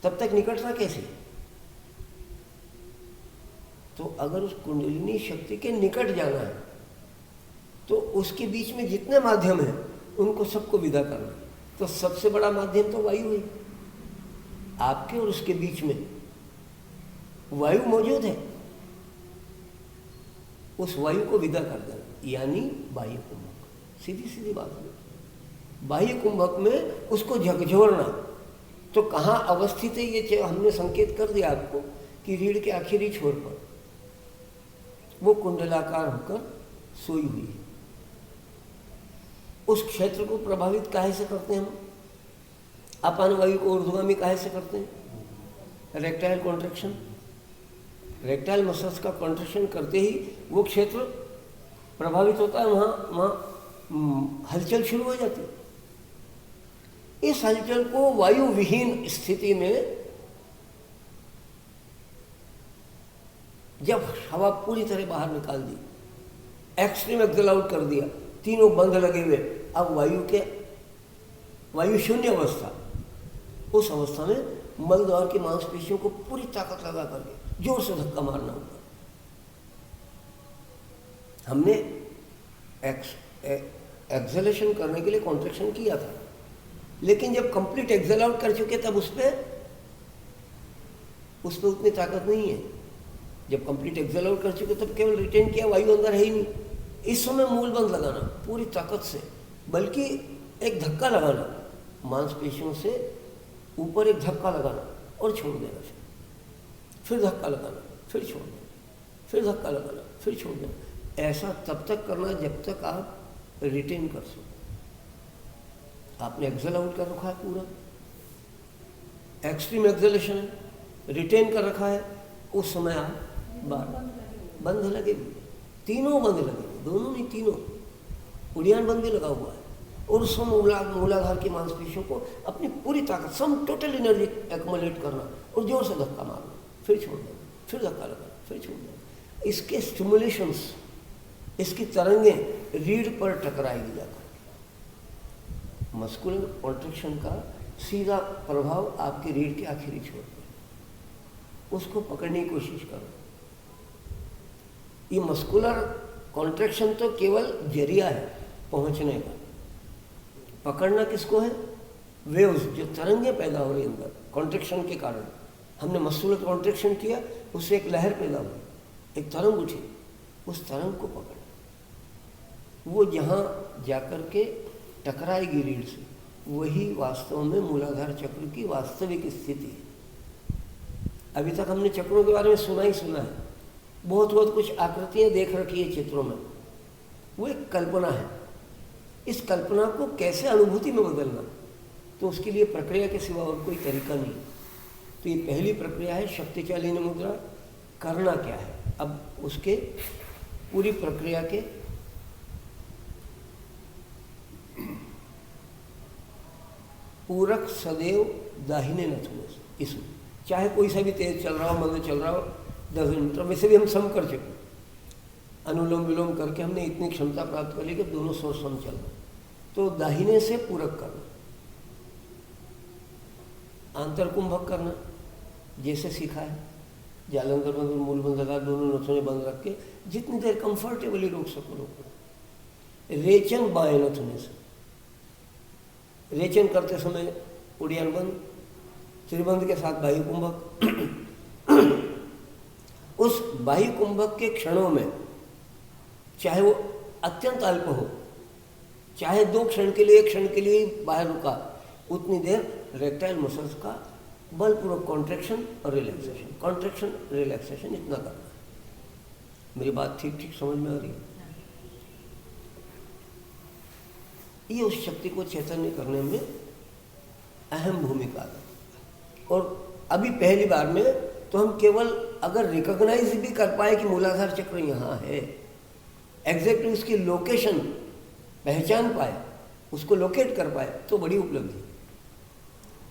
तब तक निकटता कैसे? तो अगर उस कुंडलिनी शक्ति के निकट जाना है तो उसके बीच में जितने माध्यम हैं उनको सबको विदा करना है। तो सबसे बड़ा माध्यम तो वायु है। आपके और उसके बीच में वायु मौजूद है, उस वायु को विदा कर देना, यानी बाह्य कुंभक। सीधी सीधी बात है, बाह्य कुंभक में उसको झकझोरना। तो कहाँ अवस्थित है ये हमने संकेत कर दिया आपको कि रीढ़ के आखिरी छोर पर वो कुंडलाकार होकर सोई हुई है। उस क्षेत्र को प्रभावित काहे से करते हैं हम? अपान वायु को ऊर्ध्वगामी काहे से करते हैं? रेक्टाइल कॉन्ट्रैक्शन, रेक्टाइल मसल्स का कॉन्ट्रैक्शन करते ही वो क्षेत्र प्रभावित होता है, वहाँ हलचल शुरू हो जाती है। इस हलचल को वायु विहीन स्थिति में जब हवा पूरी तरह बाहर निकाल दी, एक्सट्रीम एक्सेल आउट कर दिया, तीनों बंध लगे हुए, अब वायु शून्य अवस्था, उस अवस्था में मल द्वार की मांसपेशियों को पूरी ताकत लगा करके जोर से धक्का मारना होगा। हमने एक्सेलेशन करने के लिए कॉन्ट्रैक्शन किया था, लेकिन जब कंप्लीट एक्सेल आउट कर चुके तब उस पर उतनी ताकत नहीं है। जब कंप्लीट एक्सेल आउट कर चुके तब केवल रिटेन किया, वायु अंदर है ही नहीं। इस समय मूल बंद लगाना पूरी ताकत से, बल्कि एक धक्का लगाना, मांसपेशियों से ऊपर एक धक्का लगाना और छोड़ देना, फिर धक्का लगाना, फिर छोड़ देना, फिर धक्का लगाना, फिर छोड़ देना। ऐसा तब तक करना जब तक आप रिटेन कर सको। आपने एक्सेल आउट कर रखा है, पूरा एक्सट्रीम एक्सेलेशन है, रिटेन कर रखा है, उस समय आप बंद लगे, तीनों बंद लगे, दोनों नहीं तीनों, उड़ियान बंद भी लगा हुआ है, और उस मूलाधार की मांसपेशियों को अपनी पूरी ताकत, सम टोटल एनर्जी एक्युमुलेट करना और जोर से धक्का मारना, फिर छोड़ देना, फिर धक्का लगाना, फिर छोड़ देना। इसके स्टिमुलेशंस, इसकी तरंगें रीढ़ पर टकराएगी जाकर। मस्कुलर कॉन्ट्रैक्शन का सीधा प्रभाव आपकी रीढ़ के आखिरी छोर पर, उसको पकड़ने की कोशिश करो। ये मस्कुलर कॉन्ट्रैक्शन तो केवल जरिया है पहुंचने का, पकड़ना किसको है? वेव्स, जो तरंगें पैदा हो रही अंदर कॉन्ट्रैक्शन के कारण। हमने मस्कुलर कॉन्ट्रैक्शन किया, उससे एक लहर पैदा हुई, एक तरंग उठी, उस तरंग को पकड़ना। वो जहाँ जाकर के टकराएगी रीढ़ से, वही वास्तव में मूलाधार चक्र की वास्तविक स्थिति है। अभी तक हमने चक्रों के बारे में सुना ही सुना है, बहुत बहुत कुछ आकृतियाँ देख रखी है चित्रों में, वो एक कल्पना है। इस कल्पना को कैसे अनुभूति में बदलना, तो उसके लिए प्रक्रिया के सिवा और कोई तरीका नहीं। तो ये पहली प्रक्रिया है शक्तिशालिनी मुद्रा। करना क्या है? अब उसके पूरी प्रक्रिया के पूरक सदैव दाहिने नथुने से, इसमें चाहे कोई सा भी तेज चल रहा हो, मंद चल रहा हो, 10 मिनट वैसे भी हम सम कर चुके, अनुलोम विलोम करके हमने इतनी क्षमता प्राप्त कर ली कि दोनों स्वर सम चल रहे। तो दाहिने से पूरक करना, आंतर कुंभक करना जैसे सीखा है, जालंधर बंद, मूल बंद लगा, दोनों नथुने बंद रख के जितनी देर कंफर्टेबली रोक सको रोको। रेचन बाएं नथुने से, रेचन करते समय उड़ियान बंद, त्रिबंध के साथ बाह्य कुंभक। उस बाह्य कुंभक के क्षणों में, चाहे वो अत्यंत अल्प हो, चाहे 2 क्षण के लिए, 1 क्षण के लिए बाहर रुका, उतनी देर रेक्टाइल मसल्स का बलपूर्वक कॉन्ट्रैक्शन और रिलैक्सेशन, कॉन्ट्रैक्शन रिलैक्सेशन, इतना करना है। मेरी बात ठीक ठीक समझ में आ रही है? ये उस शक्ति को चैतन्य करने में अहम भूमिका है। और अभी पहली बार में तो हम केवल अगर रिकॉग्नाइज भी कर पाए कि मूलाधार चक्र यहाँ है, एग्जैक्टली उसकी लोकेशन पहचान पाए, उसको लोकेट कर पाए, तो बड़ी उपलब्धि।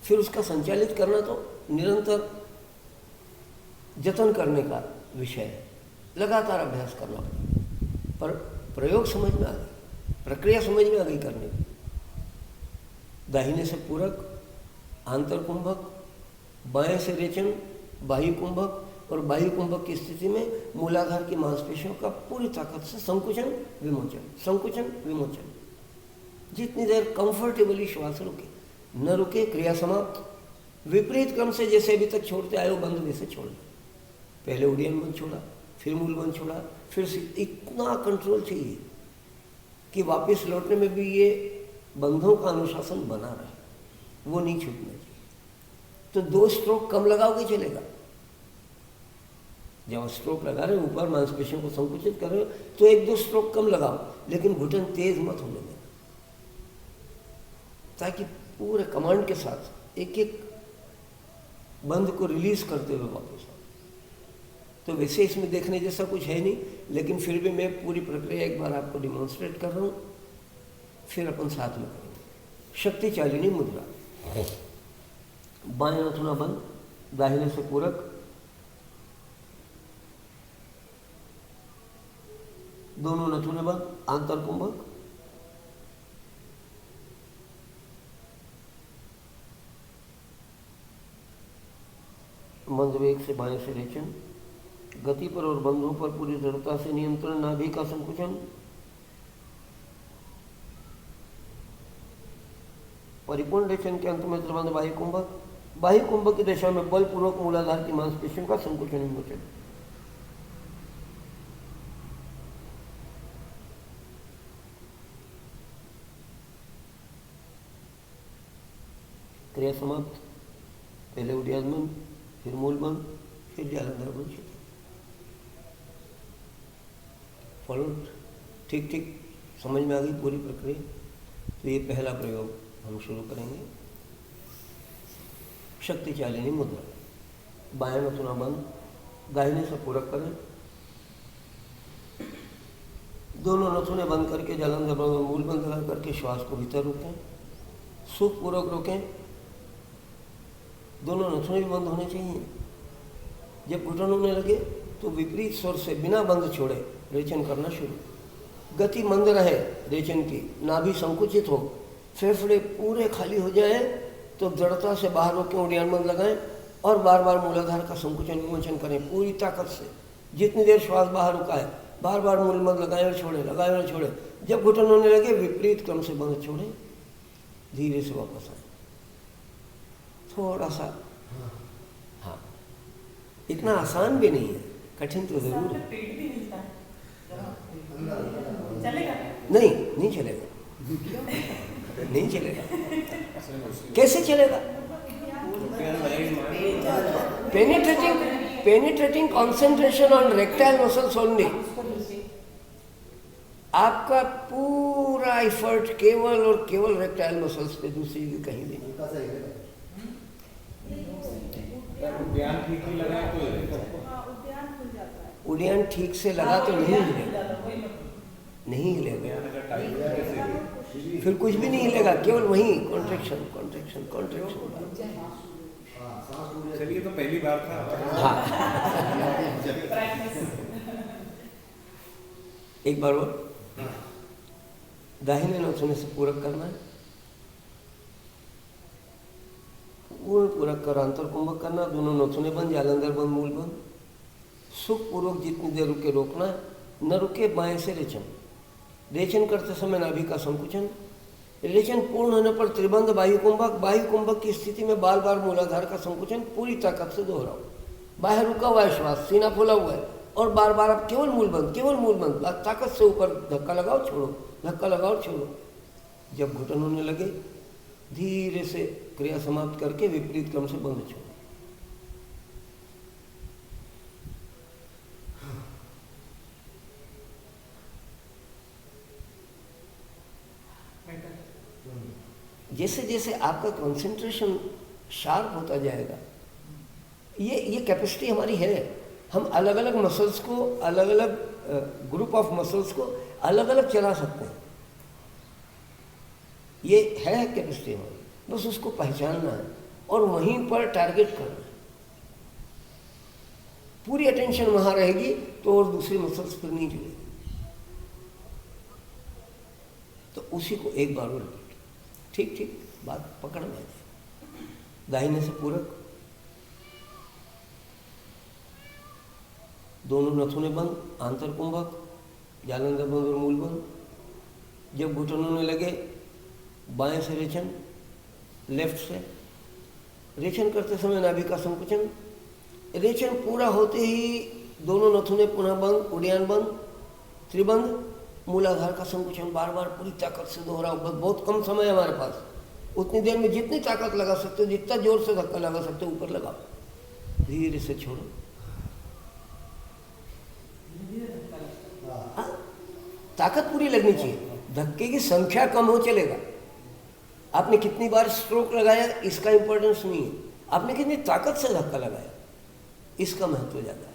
फिर उसका संचालित करना तो निरंतर जतन करने का विषय है, लगातार अभ्यास करना पड़ेगा। पर प्रयोग समझ में आ गई, प्रक्रिया समझ में आ गई करने की। दाहिने से पूरक, आंतर कुंभक, बाएं से रेचन, बाह्य कुंभक, और बाह्य कुंभक की स्थिति में मूलाधार की मांसपेशियों का पूरी ताकत से संकुचन विमोचन, संकुचन विमोचन। जितनी देर कंफर्टेबली श्वास रुके, न रुके, क्रिया समाप्त। विपरीत क्रम से जैसे अभी तक छोड़ते आए हो बंद वैसे छोड़ना। पहले उड़ियन बंद छोड़ा, फिर मूल बंद छोड़ा, फिर इतना कंट्रोल चाहिए कि वापस लौटने में भी ये बंधों का अनुशासन बना रहे, वो नहीं छूटना चाहिए। तो 2 स्ट्रोक कम लगाओगे चलेगा। जब स्ट्रोक लगा रहे हो, ऊपर मांसपेशियों को संकुचित कर रहे हो, तो 1-2 स्ट्रोक कम लगाओ, लेकिन घुटन तेज मत होने देना, ताकि पूरे कमांड के साथ एक एक बंद को रिलीज करते हुए वापस आओ। तो वैसे इसमें देखने जैसा कुछ है नहीं, लेकिन फिर भी मैं पूरी प्रक्रिया एक बार आपको डिमॉन्स्ट्रेट कर रहा हूँ, फिर अपन साथ में करेंगे। शक्तिशालिनी मुद्रा, बाएं नथुना बंद, दाहिने से पूरक, दोनों नथुने बंद, आंतर कुंभक, मंद वेग से बाएं से रेचन, गति पर और बंधों पर पूरी दृढ़ता से नियंत्रण, नाभि का संकुचन, परिपूर्ण रेचन के अंत में त्रिबंध बाह्य कुंभक, बाह्य कुंभक की दिशा में बलपूर्वक मूलाधार की मांसपेशियों का संकुचन विमोचन। क्रिया समाप्त। पहले उड़ियान बंद, फिर मूल बंद, फिर जालंधर बंद। फॉलो ठीक ठीक समझ में आ गई पूरी प्रक्रिया। तो ये पहला प्रयोग हम शुरू करेंगे। शक्तिशालिनी मुद्रा, बाएं नथुना बंद, दाहिने से पूरक करें, दोनों नथुने बंद करके जालंधर में मूल बंद लगा करके श्वास को भीतर रोकें, सुखपूर्वक रोकें। दोनों नथुने भी बंद होने चाहिए। जब घुटन होने लगे तो विपरीत स्वर से बिना बंद छोड़े रेचन करना शुरू। गति मंद रहे रेचन की, नाभि संकुचित हो, फेफड़े पूरे खाली हो जाए तो दृढ़ता से बाहर रोकें, उड़ियान बंद लगाएं और बार बार मूलाधार का संकुचन विमोचन करें पूरी ताकत से। जितनी देर श्वास बाहर रुका है बार बार मूल बंद लगाएं और छोड़ें, लगाएं और छोड़ें। जब घुटन होने लगे विपरीत क्रम से बंद छोड़ें, धीरे से वापस आए। थोड़ा सा, हाँ, इतना आसान भी नहीं है, कठिन तो जरूर है। पेट भी हिलता है, चलेगा? नहीं, नहीं चलेगा, नहीं चलेगा। कैसे चलेगा? Penetrating concentration on erectile muscles only. आपका पूरा एफर्ट केवल और केवल रेक्टाइल मसल्स पे, दूसरी जगह कहीं भी नहीं। उद्यान ठीक ही लगा तो उड़ियान ठीक से लगा तो नहीं हिलेगा, नहीं हिलेगा, फिर कुछ भी नहीं हिलेगा, केवल वहीं कॉन्ट्रैक्शन कॉन्ट्रैक्शन कॉन्ट्रैक्शन। चलिए, तो पहली बार था। हाँ, एक बार और दाहिने नथुने से पूरक करना है, पूर्ण पूरक कर अंतर कुंभक करना, दोनों नथुने बंद, जालंधर बंद, मूल बंद। सुखपूर्वक जितनी देर रुके रोकना, न रुके बाएं से रेचन। रेचन करते समय नाभि का संकुचन, रेचन पूर्ण होने पर त्रिबंध वायु कुंभक। वायु कुंभक की स्थिति में बार बार मूलाधार का संकुचन पूरी ताकत से दोहराओ। बाहर रुका हुआ है श्वास, सीना फूला हुआ है और बार बार आप केवल मूल बंद, केवल मूल बंद, ताकत से ऊपर धक्का लगाओ छोड़ो, धक्का लगाओ छोड़ो। जब घुटन होने लगे धीरे से क्रिया समाप्त करके विपरीत क्रम से बंद छोड़ो। जैसे जैसे आपका कंसंट्रेशन शार्प होता जाएगा, ये कैपेसिटी हमारी है। हम अलग अलग मसल्स को, अलग अलग ग्रुप ऑफ मसल्स को अलग अलग चला सकते हैं। ये है कैपेसिटी हमारी, बस उसको पहचानना है और वहीं पर टारगेट करना है। पूरी अटेंशन वहाँ रहेगी तो और दूसरी मसल्स पर नहीं जुड़ेगी। तो उसी को एक बार और ठीक ठीक बात पकड़ में। दाहिने से पूरक, दोनों नथुने बंद, आंतर कुंभक, जालंधर बंद और मूल बंद। जब घुटन होने लगे बाएं से रेचन, लेफ्ट से रेचन करते समय नाभि का संकुचन। रेचन पूरा होते ही दोनों नथुने पुनः बंद, उड़ियान बंद, त्रिबंध, मूलाधार का संकुचन बार बार पूरी ताकत से दोहराओ। बस बहुत कम समय है हमारे पास, उतनी देर में जितनी ताकत लगा सकते हो, जितना जोर से धक्का लगा सकते हो ऊपर लगाओ, धीरे से छोड़ो। ताकत पूरी लगनी चाहिए, धक्के की संख्या कम हो चलेगा। आपने कितनी बार स्ट्रोक लगाया इसका इंपॉर्टेंस नहीं है, आपने कितनी ताकत से धक्का लगाया इसका महत्व ज्यादा है।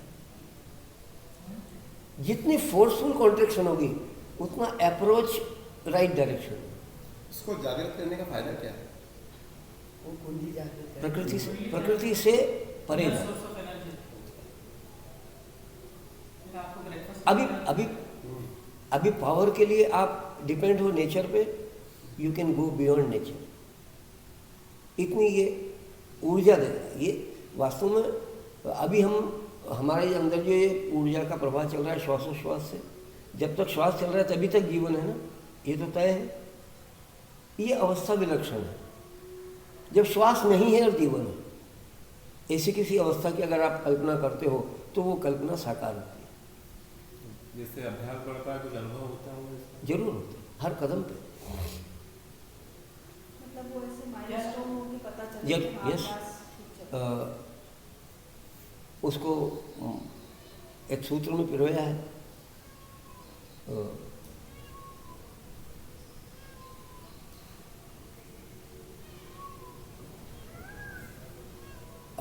जितनी फोर्सफुल कॉन्ट्रैक्शन होगी उतना अप्रोच राइट डायरेक्शन। इसको जागृत करने का फायदा क्या है? प्रकृति से परे जाए। अभी पावर के लिए आप डिपेंड हो नेचर पे, you can go beyond nature. इतनी ये ऊर्जा देगा। ये वास्तव में अभी हमारे अंदर जो ये ऊर्जा का प्रवाह चल रहा है श्वासोश्वास से, जब तक श्वास चल रहा है तभी तक जीवन है ना, ये तो तय है। ये अवस्था विलक्षण है। जब श्वास नहीं है और जीवन है, ऐसी किसी अवस्था की अगर आप कल्पना करते हो तो वो कल्पना साकार होती है। जैसे अभ्यास बढ़ता है कुछ अनुभव होता है? जरूर होता है, हर कदम पे। मतलब वो ऐसे माइलस्टोन हो कि पता चले यस, कि हाँ, यस। बस ठीक चल रहा है। उसको एक सूत्र में पिरोया है।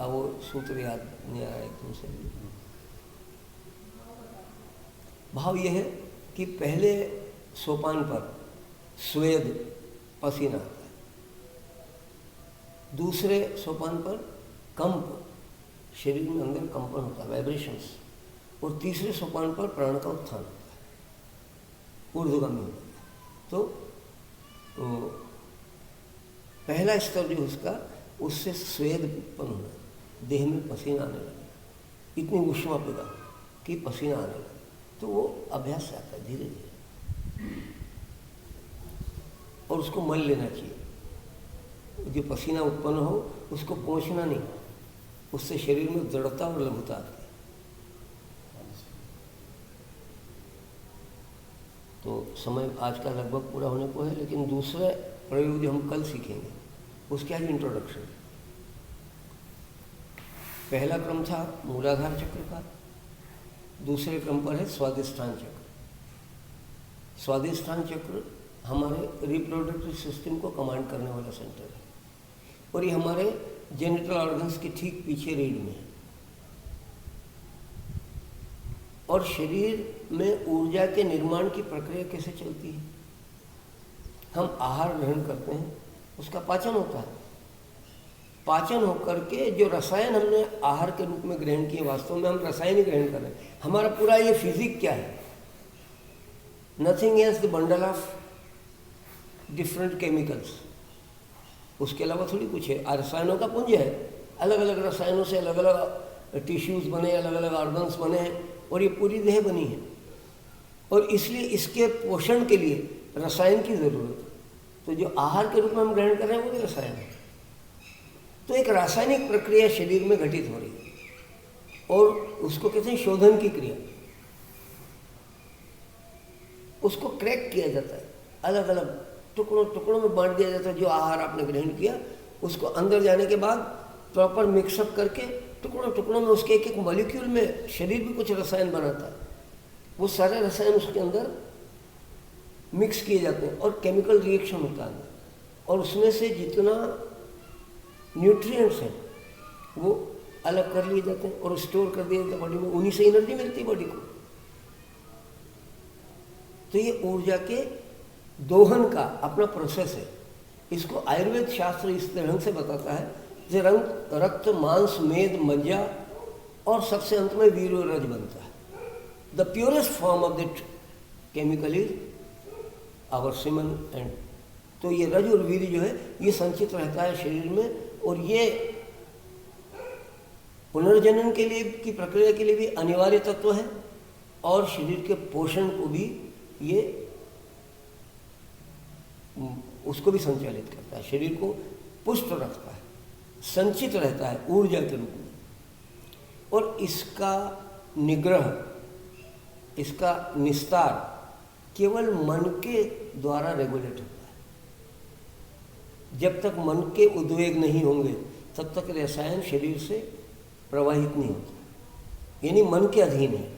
वो सूत्र याद नहीं आ रहा है एकदम से। भाव ये है कि पहले सोपान पर स्वेद पसीना आता है, दूसरे सोपान पर कंप, शरीर में अंदर कंपन होता है, वाइब्रेशंस, और तीसरे सोपान पर प्राण का उत्थान होता है, ऊर्ध्वगामी होता है। तो पहला स्तर जो उसका, उससे स्वेद उत्पन्न होना, देह में पसीना आने लगे, इतनी ऊष्मा पैदा कि पसीना आने लगे, तो वो अभ्यास से आता है धीरे धीरे। और उसको मल लेना चाहिए, जो पसीना उत्पन्न हो उसको पोंछना नहीं, उससे शरीर में दृढ़ता और लघुता आती है। तो समय आज का लगभग पूरा होने को है, लेकिन दूसरा प्रयोग जो हम कल सीखेंगे उसका है इंट्रोडक्शन। पहला क्रम था मूलाधार चक्र का, दूसरे क्रम पर है स्वादिष्ठान चक्र। स्वादिष्ठान चक्र हमारे रिप्रोडक्टिव सिस्टम को कमांड करने वाला सेंटर है, और ये हमारे जेनिटल ऑर्गन्स के ठीक पीछे रीढ़ में है। और शरीर में ऊर्जा के निर्माण की प्रक्रिया कैसे चलती है? हम आहार ग्रहण करते हैं, उसका पाचन होता है, पाचन होकर के जो रसायन हमने आहार के रूप में ग्रहण किए, वास्तव में हम रसायन ही ग्रहण कर रहे हैं। हमारा पूरा ये फिजिक क्या है? Nothing else the bundle of different chemicals, उसके अलावा थोड़ी कुछ है। रसायनों का पुंज है, अलग अलग रसायनों से अलग अलग टिश्यूज बने, अलग अलग ऑर्गन्स बने हैं, और ये पूरी देह बनी है। और इसलिए इसके पोषण के लिए रसायन की ज़रूरत है। तो जो आहार के रूप में हम ग्रहण कर रहे हैं वो भी रसायन है। तो एक रासायनिक प्रक्रिया शरीर में घटित हो रही है, और उसको कहते हैं शोधन की क्रिया। उसको क्रैक किया जाता है, अलग अलग टुकड़ों टुकड़ों में बांट दिया जाता है। जो आहार आपने ग्रहण किया उसको अंदर जाने के बाद प्रॉपर मिक्सअप करके टुकड़ों टुकड़ों में उसके एक एक मॉलिक्यूल में शरीर भी कुछ रसायन बनाता है, वो सारे रसायन उसके अंदर मिक्स किए जाते हैं और केमिकल रिएक्शन होता है, और उसमें से जितना न्यूट्रिएंट्स हैं वो अलग कर लिए जाते हैं और स्टोर कर दिए जाते हैं बॉडी में। उन्हीं से एनर्जी मिलती है बॉडी को। तो ये ऊर्जा के दोहन का अपना प्रोसेस है। इसको आयुर्वेद शास्त्र इस तरह से बताता है जो रक्त, मांस, मेद, मज्जा और सबसे अंत में वीर्य और रज बनता है। The purest form of that chemical is our semen and. तो ये रज और वीर्य जो है ये संचित रहता है शरीर में, और ये पुनर्जनन के लिए की प्रक्रिया के लिए भी अनिवार्य तत्व है, और शरीर के पोषण को भी ये उसको भी संचालित करता है, शरीर को पुष्ट रखता है, संचित रहता है ऊर्जा के रूप में। और इसका निग्रह, इसका निस्तार केवल मन के द्वारा रेगुलेट होता है। जब तक मन के उद्वेग नहीं होंगे तब तक रसायन शरीर से प्रवाहित नहीं होता, यानी मन के अधीन है।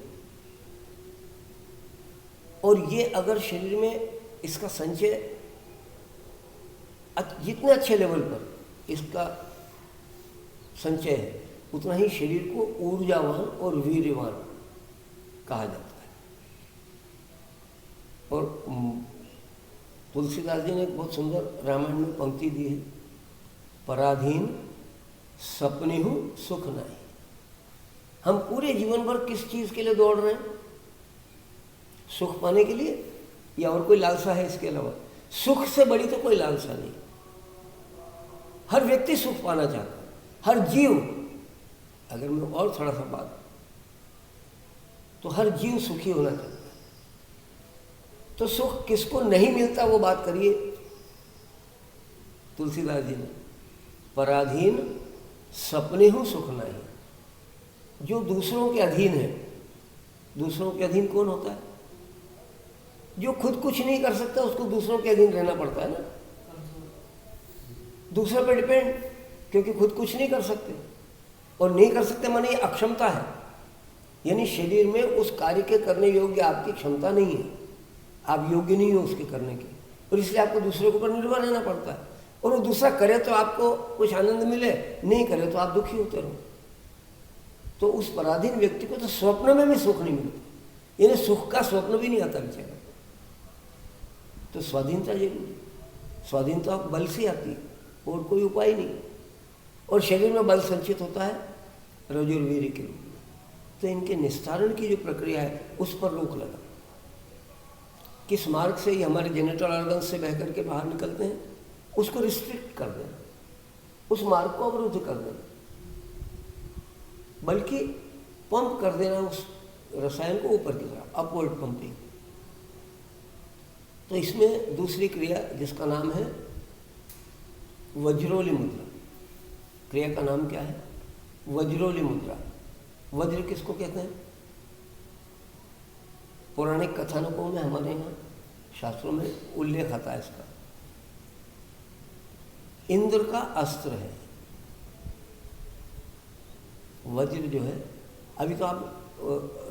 और ये अगर शरीर में इसका संचय जितने अच्छे लेवल पर इसका संचय है, उतना ही शरीर को ऊर्जावान और वीर्यवान कहा जाता है। और तुलसीदास जी ने एक बहुत सुंदर रामायण में पंक्ति दी है, पराधीन सपनेहु सुख नहीं। हम पूरे जीवन भर किस चीज़ के लिए दौड़ रहे हैं? सुख पाने के लिए, या और कोई लालसा है इसके अलावा? सुख से बड़ी तो कोई लालसा नहीं। हर व्यक्ति सुख पाना चाहता है, हर जीव। अगर मैं और थोड़ा सा बात, तो हर जीव सुखी होना चाहता है। तो सुख किसको नहीं मिलता वो बात करिए तुलसीदास जी ने। पराधीन सपनेहु सुख नहीं। जो दूसरों के अधीन है, दूसरों के अधीन कौन होता है? जो खुद कुछ नहीं कर सकता उसको दूसरों के अधीन रहना पड़ता है ना, दूसरे पर डिपेंड, क्योंकि खुद कुछ नहीं कर सकते। और नहीं कर सकते माने ये अक्षमता है, यानी शरीर में उस कार्य के करने योग्य आपकी क्षमता नहीं है, आप योग्य नहीं हो उसके करने के, और इसलिए आपको दूसरे के ऊपर निर्भर रहना पड़ता है। और वो दूसरा करे तो आपको कुछ आनंद मिले, नहीं करे तो आप दुखी होते रहो। तो उस पराधीन व्यक्ति को तो स्वप्न में भी सुख नहीं मिलता। इन्हें सुख का स्वप्न भी नहीं आता बेचारा। तो स्वाधीनता जरूरी, स्वाधीनता बल से आती है और कोई उपाय नहीं। और शरीर में बल संचित होता है रजोर्वीर्य के रूप में। तो इनके निस्तारण की जो प्रक्रिया है उस पर रोक लगा। किस मार्ग से ये हमारे जेनिटल ऑर्गन से बह करके बाहर निकलते हैं उसको रिस्ट्रिक्ट कर देना, उस मार्ग को अवरुद्ध कर देना, बल्कि पंप कर देना उस रसायन को ऊपर की तरफ, अपवर्ड पंपिंग। तो इसमें दूसरी क्रिया जिसका नाम है वज्रोली मुद्रा। क्रिया का नाम क्या है? वज्रोली मुद्रा। वज्र किसको कहते हैं? पौराणिक कथानकों में हमारे यहाँ शास्त्रों में उल्लेख आता है इसका। इंद्र का अस्त्र है वज्र जो है। अभी तो आप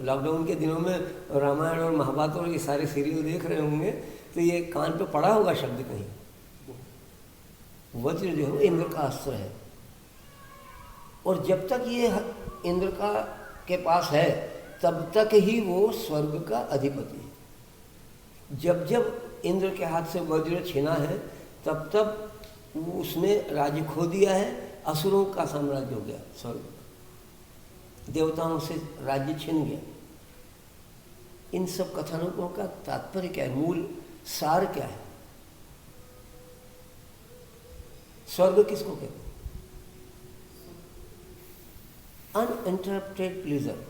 लॉकडाउन के दिनों में रामायण और महाभारत और ये सारे सीरियल देख रहे होंगे तो ये कान पे पड़ा होगा शब्द कहीं। वज्र जो है वो इंद्र का अस्त्र है। और जब तक ये इंद्र का के पास है तब तक ही वो स्वर्ग का अधिपति है। जब जब इंद्र के हाथ से वज्र छीना है तब तब उसने राज्य खो दिया है, असुरों का साम्राज्य हो गया स्वर्ग, देवताओं से राज्य छिन गया। इन सब कथानकों का तात्पर्य क्या है, मूल सार क्या है? स्वर्ग किसको कहते हैं? Uninterrupted pleaser.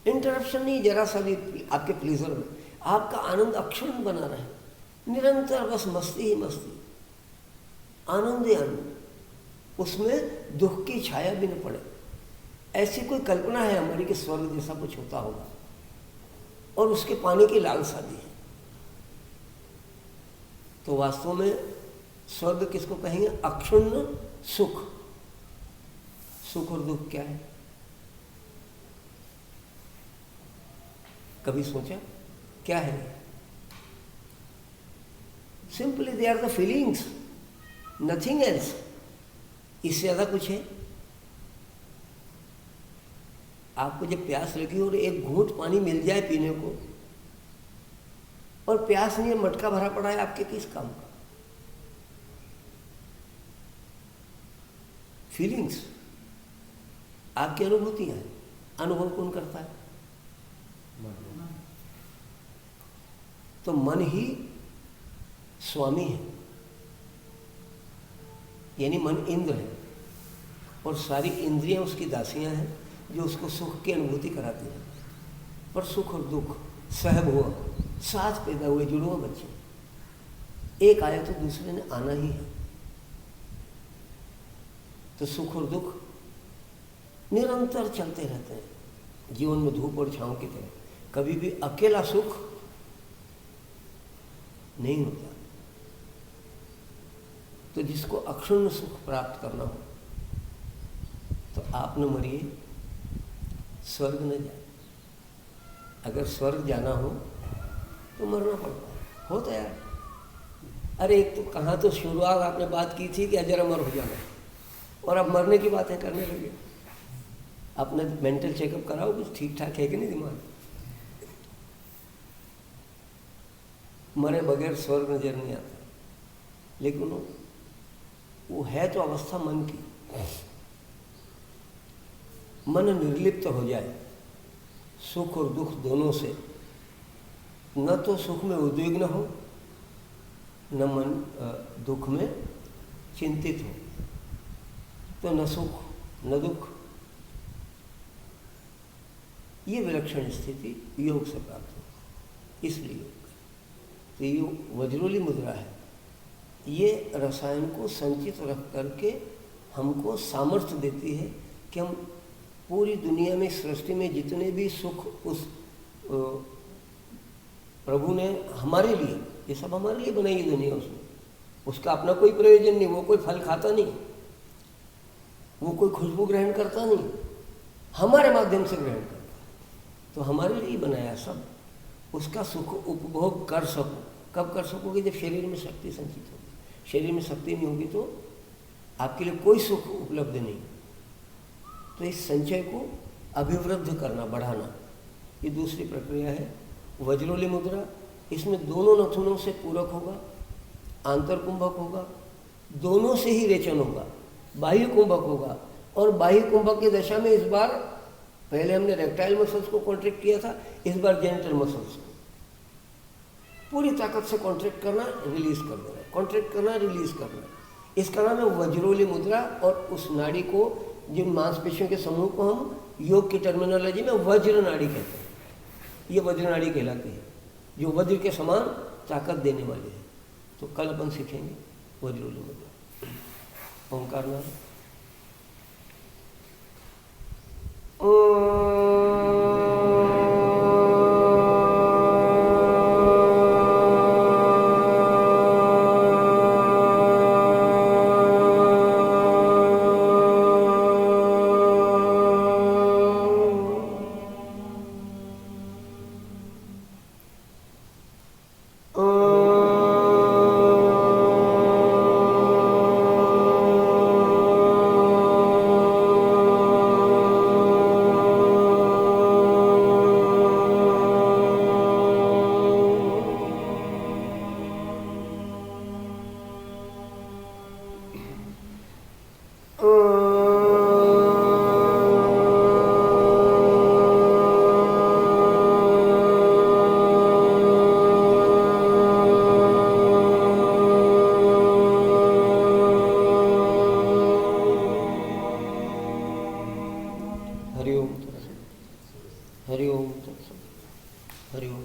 इंटरप्शन नहीं जरा सा भी आपके प्लीजर में, आपका आनंद अक्षुण्ण बना रहे, निरंतर बस मस्ती ही मस्ती, आनंद ही आनंद, उसमें दुख की छाया भी न पड़े। ऐसी कोई कल्पना है हमारी कि स्वर्ग जैसा कुछ होता होगा, और उसके पाने की लालसा भी है। तो वास्तव में स्वर्ग किसको कहेंगे? अक्षुण्ण सुख। सुख और दुख क्या है? कभी सोचा क्या है? Simply they are the feelings, nothing else. इससे ज्यादा कुछ है? आपको जब प्यास लगी और एक घूंट पानी मिल जाए पीने को, और प्यास नहीं है, मटका भरा पड़ा है आपके, किस काम का? फीलिंग्स, आपकी अनुभूतियां हैं। अनुभव कौन करता है? तो मन ही स्वामी है, यानी मन इंद्र है, और सारी इंद्रियां उसकी दासियां हैं जो उसको सुख की अनुभूति कराती हैं। पर सुख और दुख सहभुआ, साथ पैदा हुए जुड़वा बच्चे, एक आया तो दूसरे ने आना ही है। तो सुख और दुख निरंतर चलते रहते हैं जीवन में, धूप और छांव की तरह। कभी भी अकेला सुख नहीं होता। तो जिसको अक्षुण्ण सुख प्राप्त करना हो तो आप न मरिए, स्वर्ग न जाए। अगर स्वर्ग जाना हो तो मरना पड़ता है, होता है। अरे एक तो कहाँ तो शुरुआत आपने बात की थी कि अजर अमर हो जाना, और अब मरने की बातें करने लगे। अपना मेंटल चेकअप कराओ, कुछ ठीक ठाक है कि नहीं दिमाग। मरे बगैर स्वर्ग नजर नहीं आता, लेकिन वो है तो अवस्था मन की। मन निर्लिप्त हो जाए सुख और दुख दोनों से, न तो सुख में उद्विग्न हो, न मन दुख में चिंतित हो, तो न सुख न दुख। ये विलक्षण स्थिति योग से प्राप्त हो, इसलिए योग। तो ये वज्रोली मुद्रा है, ये रसायन को संचित रख करके हमको सामर्थ्य देती है कि हम पूरी दुनिया में, सृष्टि में जितने भी सुख उस प्रभु ने हमारे लिए, ये सब हमारे लिए बनाई है दुनिया, उसमें उसका अपना कोई प्रयोजन नहीं। वो कोई फल खाता नहीं, वो कोई खुशबू ग्रहण करता नहीं, हमारे माध्यम से ग्रहण करता है। तो हमारे लिए बनाया सब, उसका सुख उपभोग कर सको। कब कर सकोगे? जब शरीर में शक्ति संचित होगी। शरीर में शक्ति नहीं होगी तो आपके लिए कोई सुख उपलब्ध नहीं। तो इस संचय को अभिवृद्ध करना, बढ़ाना, ये दूसरी प्रक्रिया है। वज्रोली मुद्रा, इसमें दोनों नथुनों से पूरक होगा, आंतर कुंभक होगा, दोनों से ही रेचन होगा, बाह्य कुंभक होगा। और बाह्य कुंभक की दशा में इस बार, पहले हमने रेक्टाइल मसल्स को कॉन्ट्रैक्ट किया था, इस बार जेनिटल मसल्स को पूरी ताकत से कॉन्ट्रैक्ट करना, रिलीज कर देना, कॉन्ट्रैक्ट करना, रिलीज करना। इसका नाम है वज्रोली मुद्रा। और उस नाड़ी को, जिन मांसपेशियों के समूह को हम योग की टर्मिनोलॉजी में वज्र नाड़ी कहते हैं, ये वज्र नाड़ी कहलाती है, जो वज्र के समान ताकत देने वाली है। तो कल अपन सीखेंगे वज्रोली मुद्रा। ओंकार नाम हरि ओम तत्सत, हरि ओम तत्सत, हरि ओम।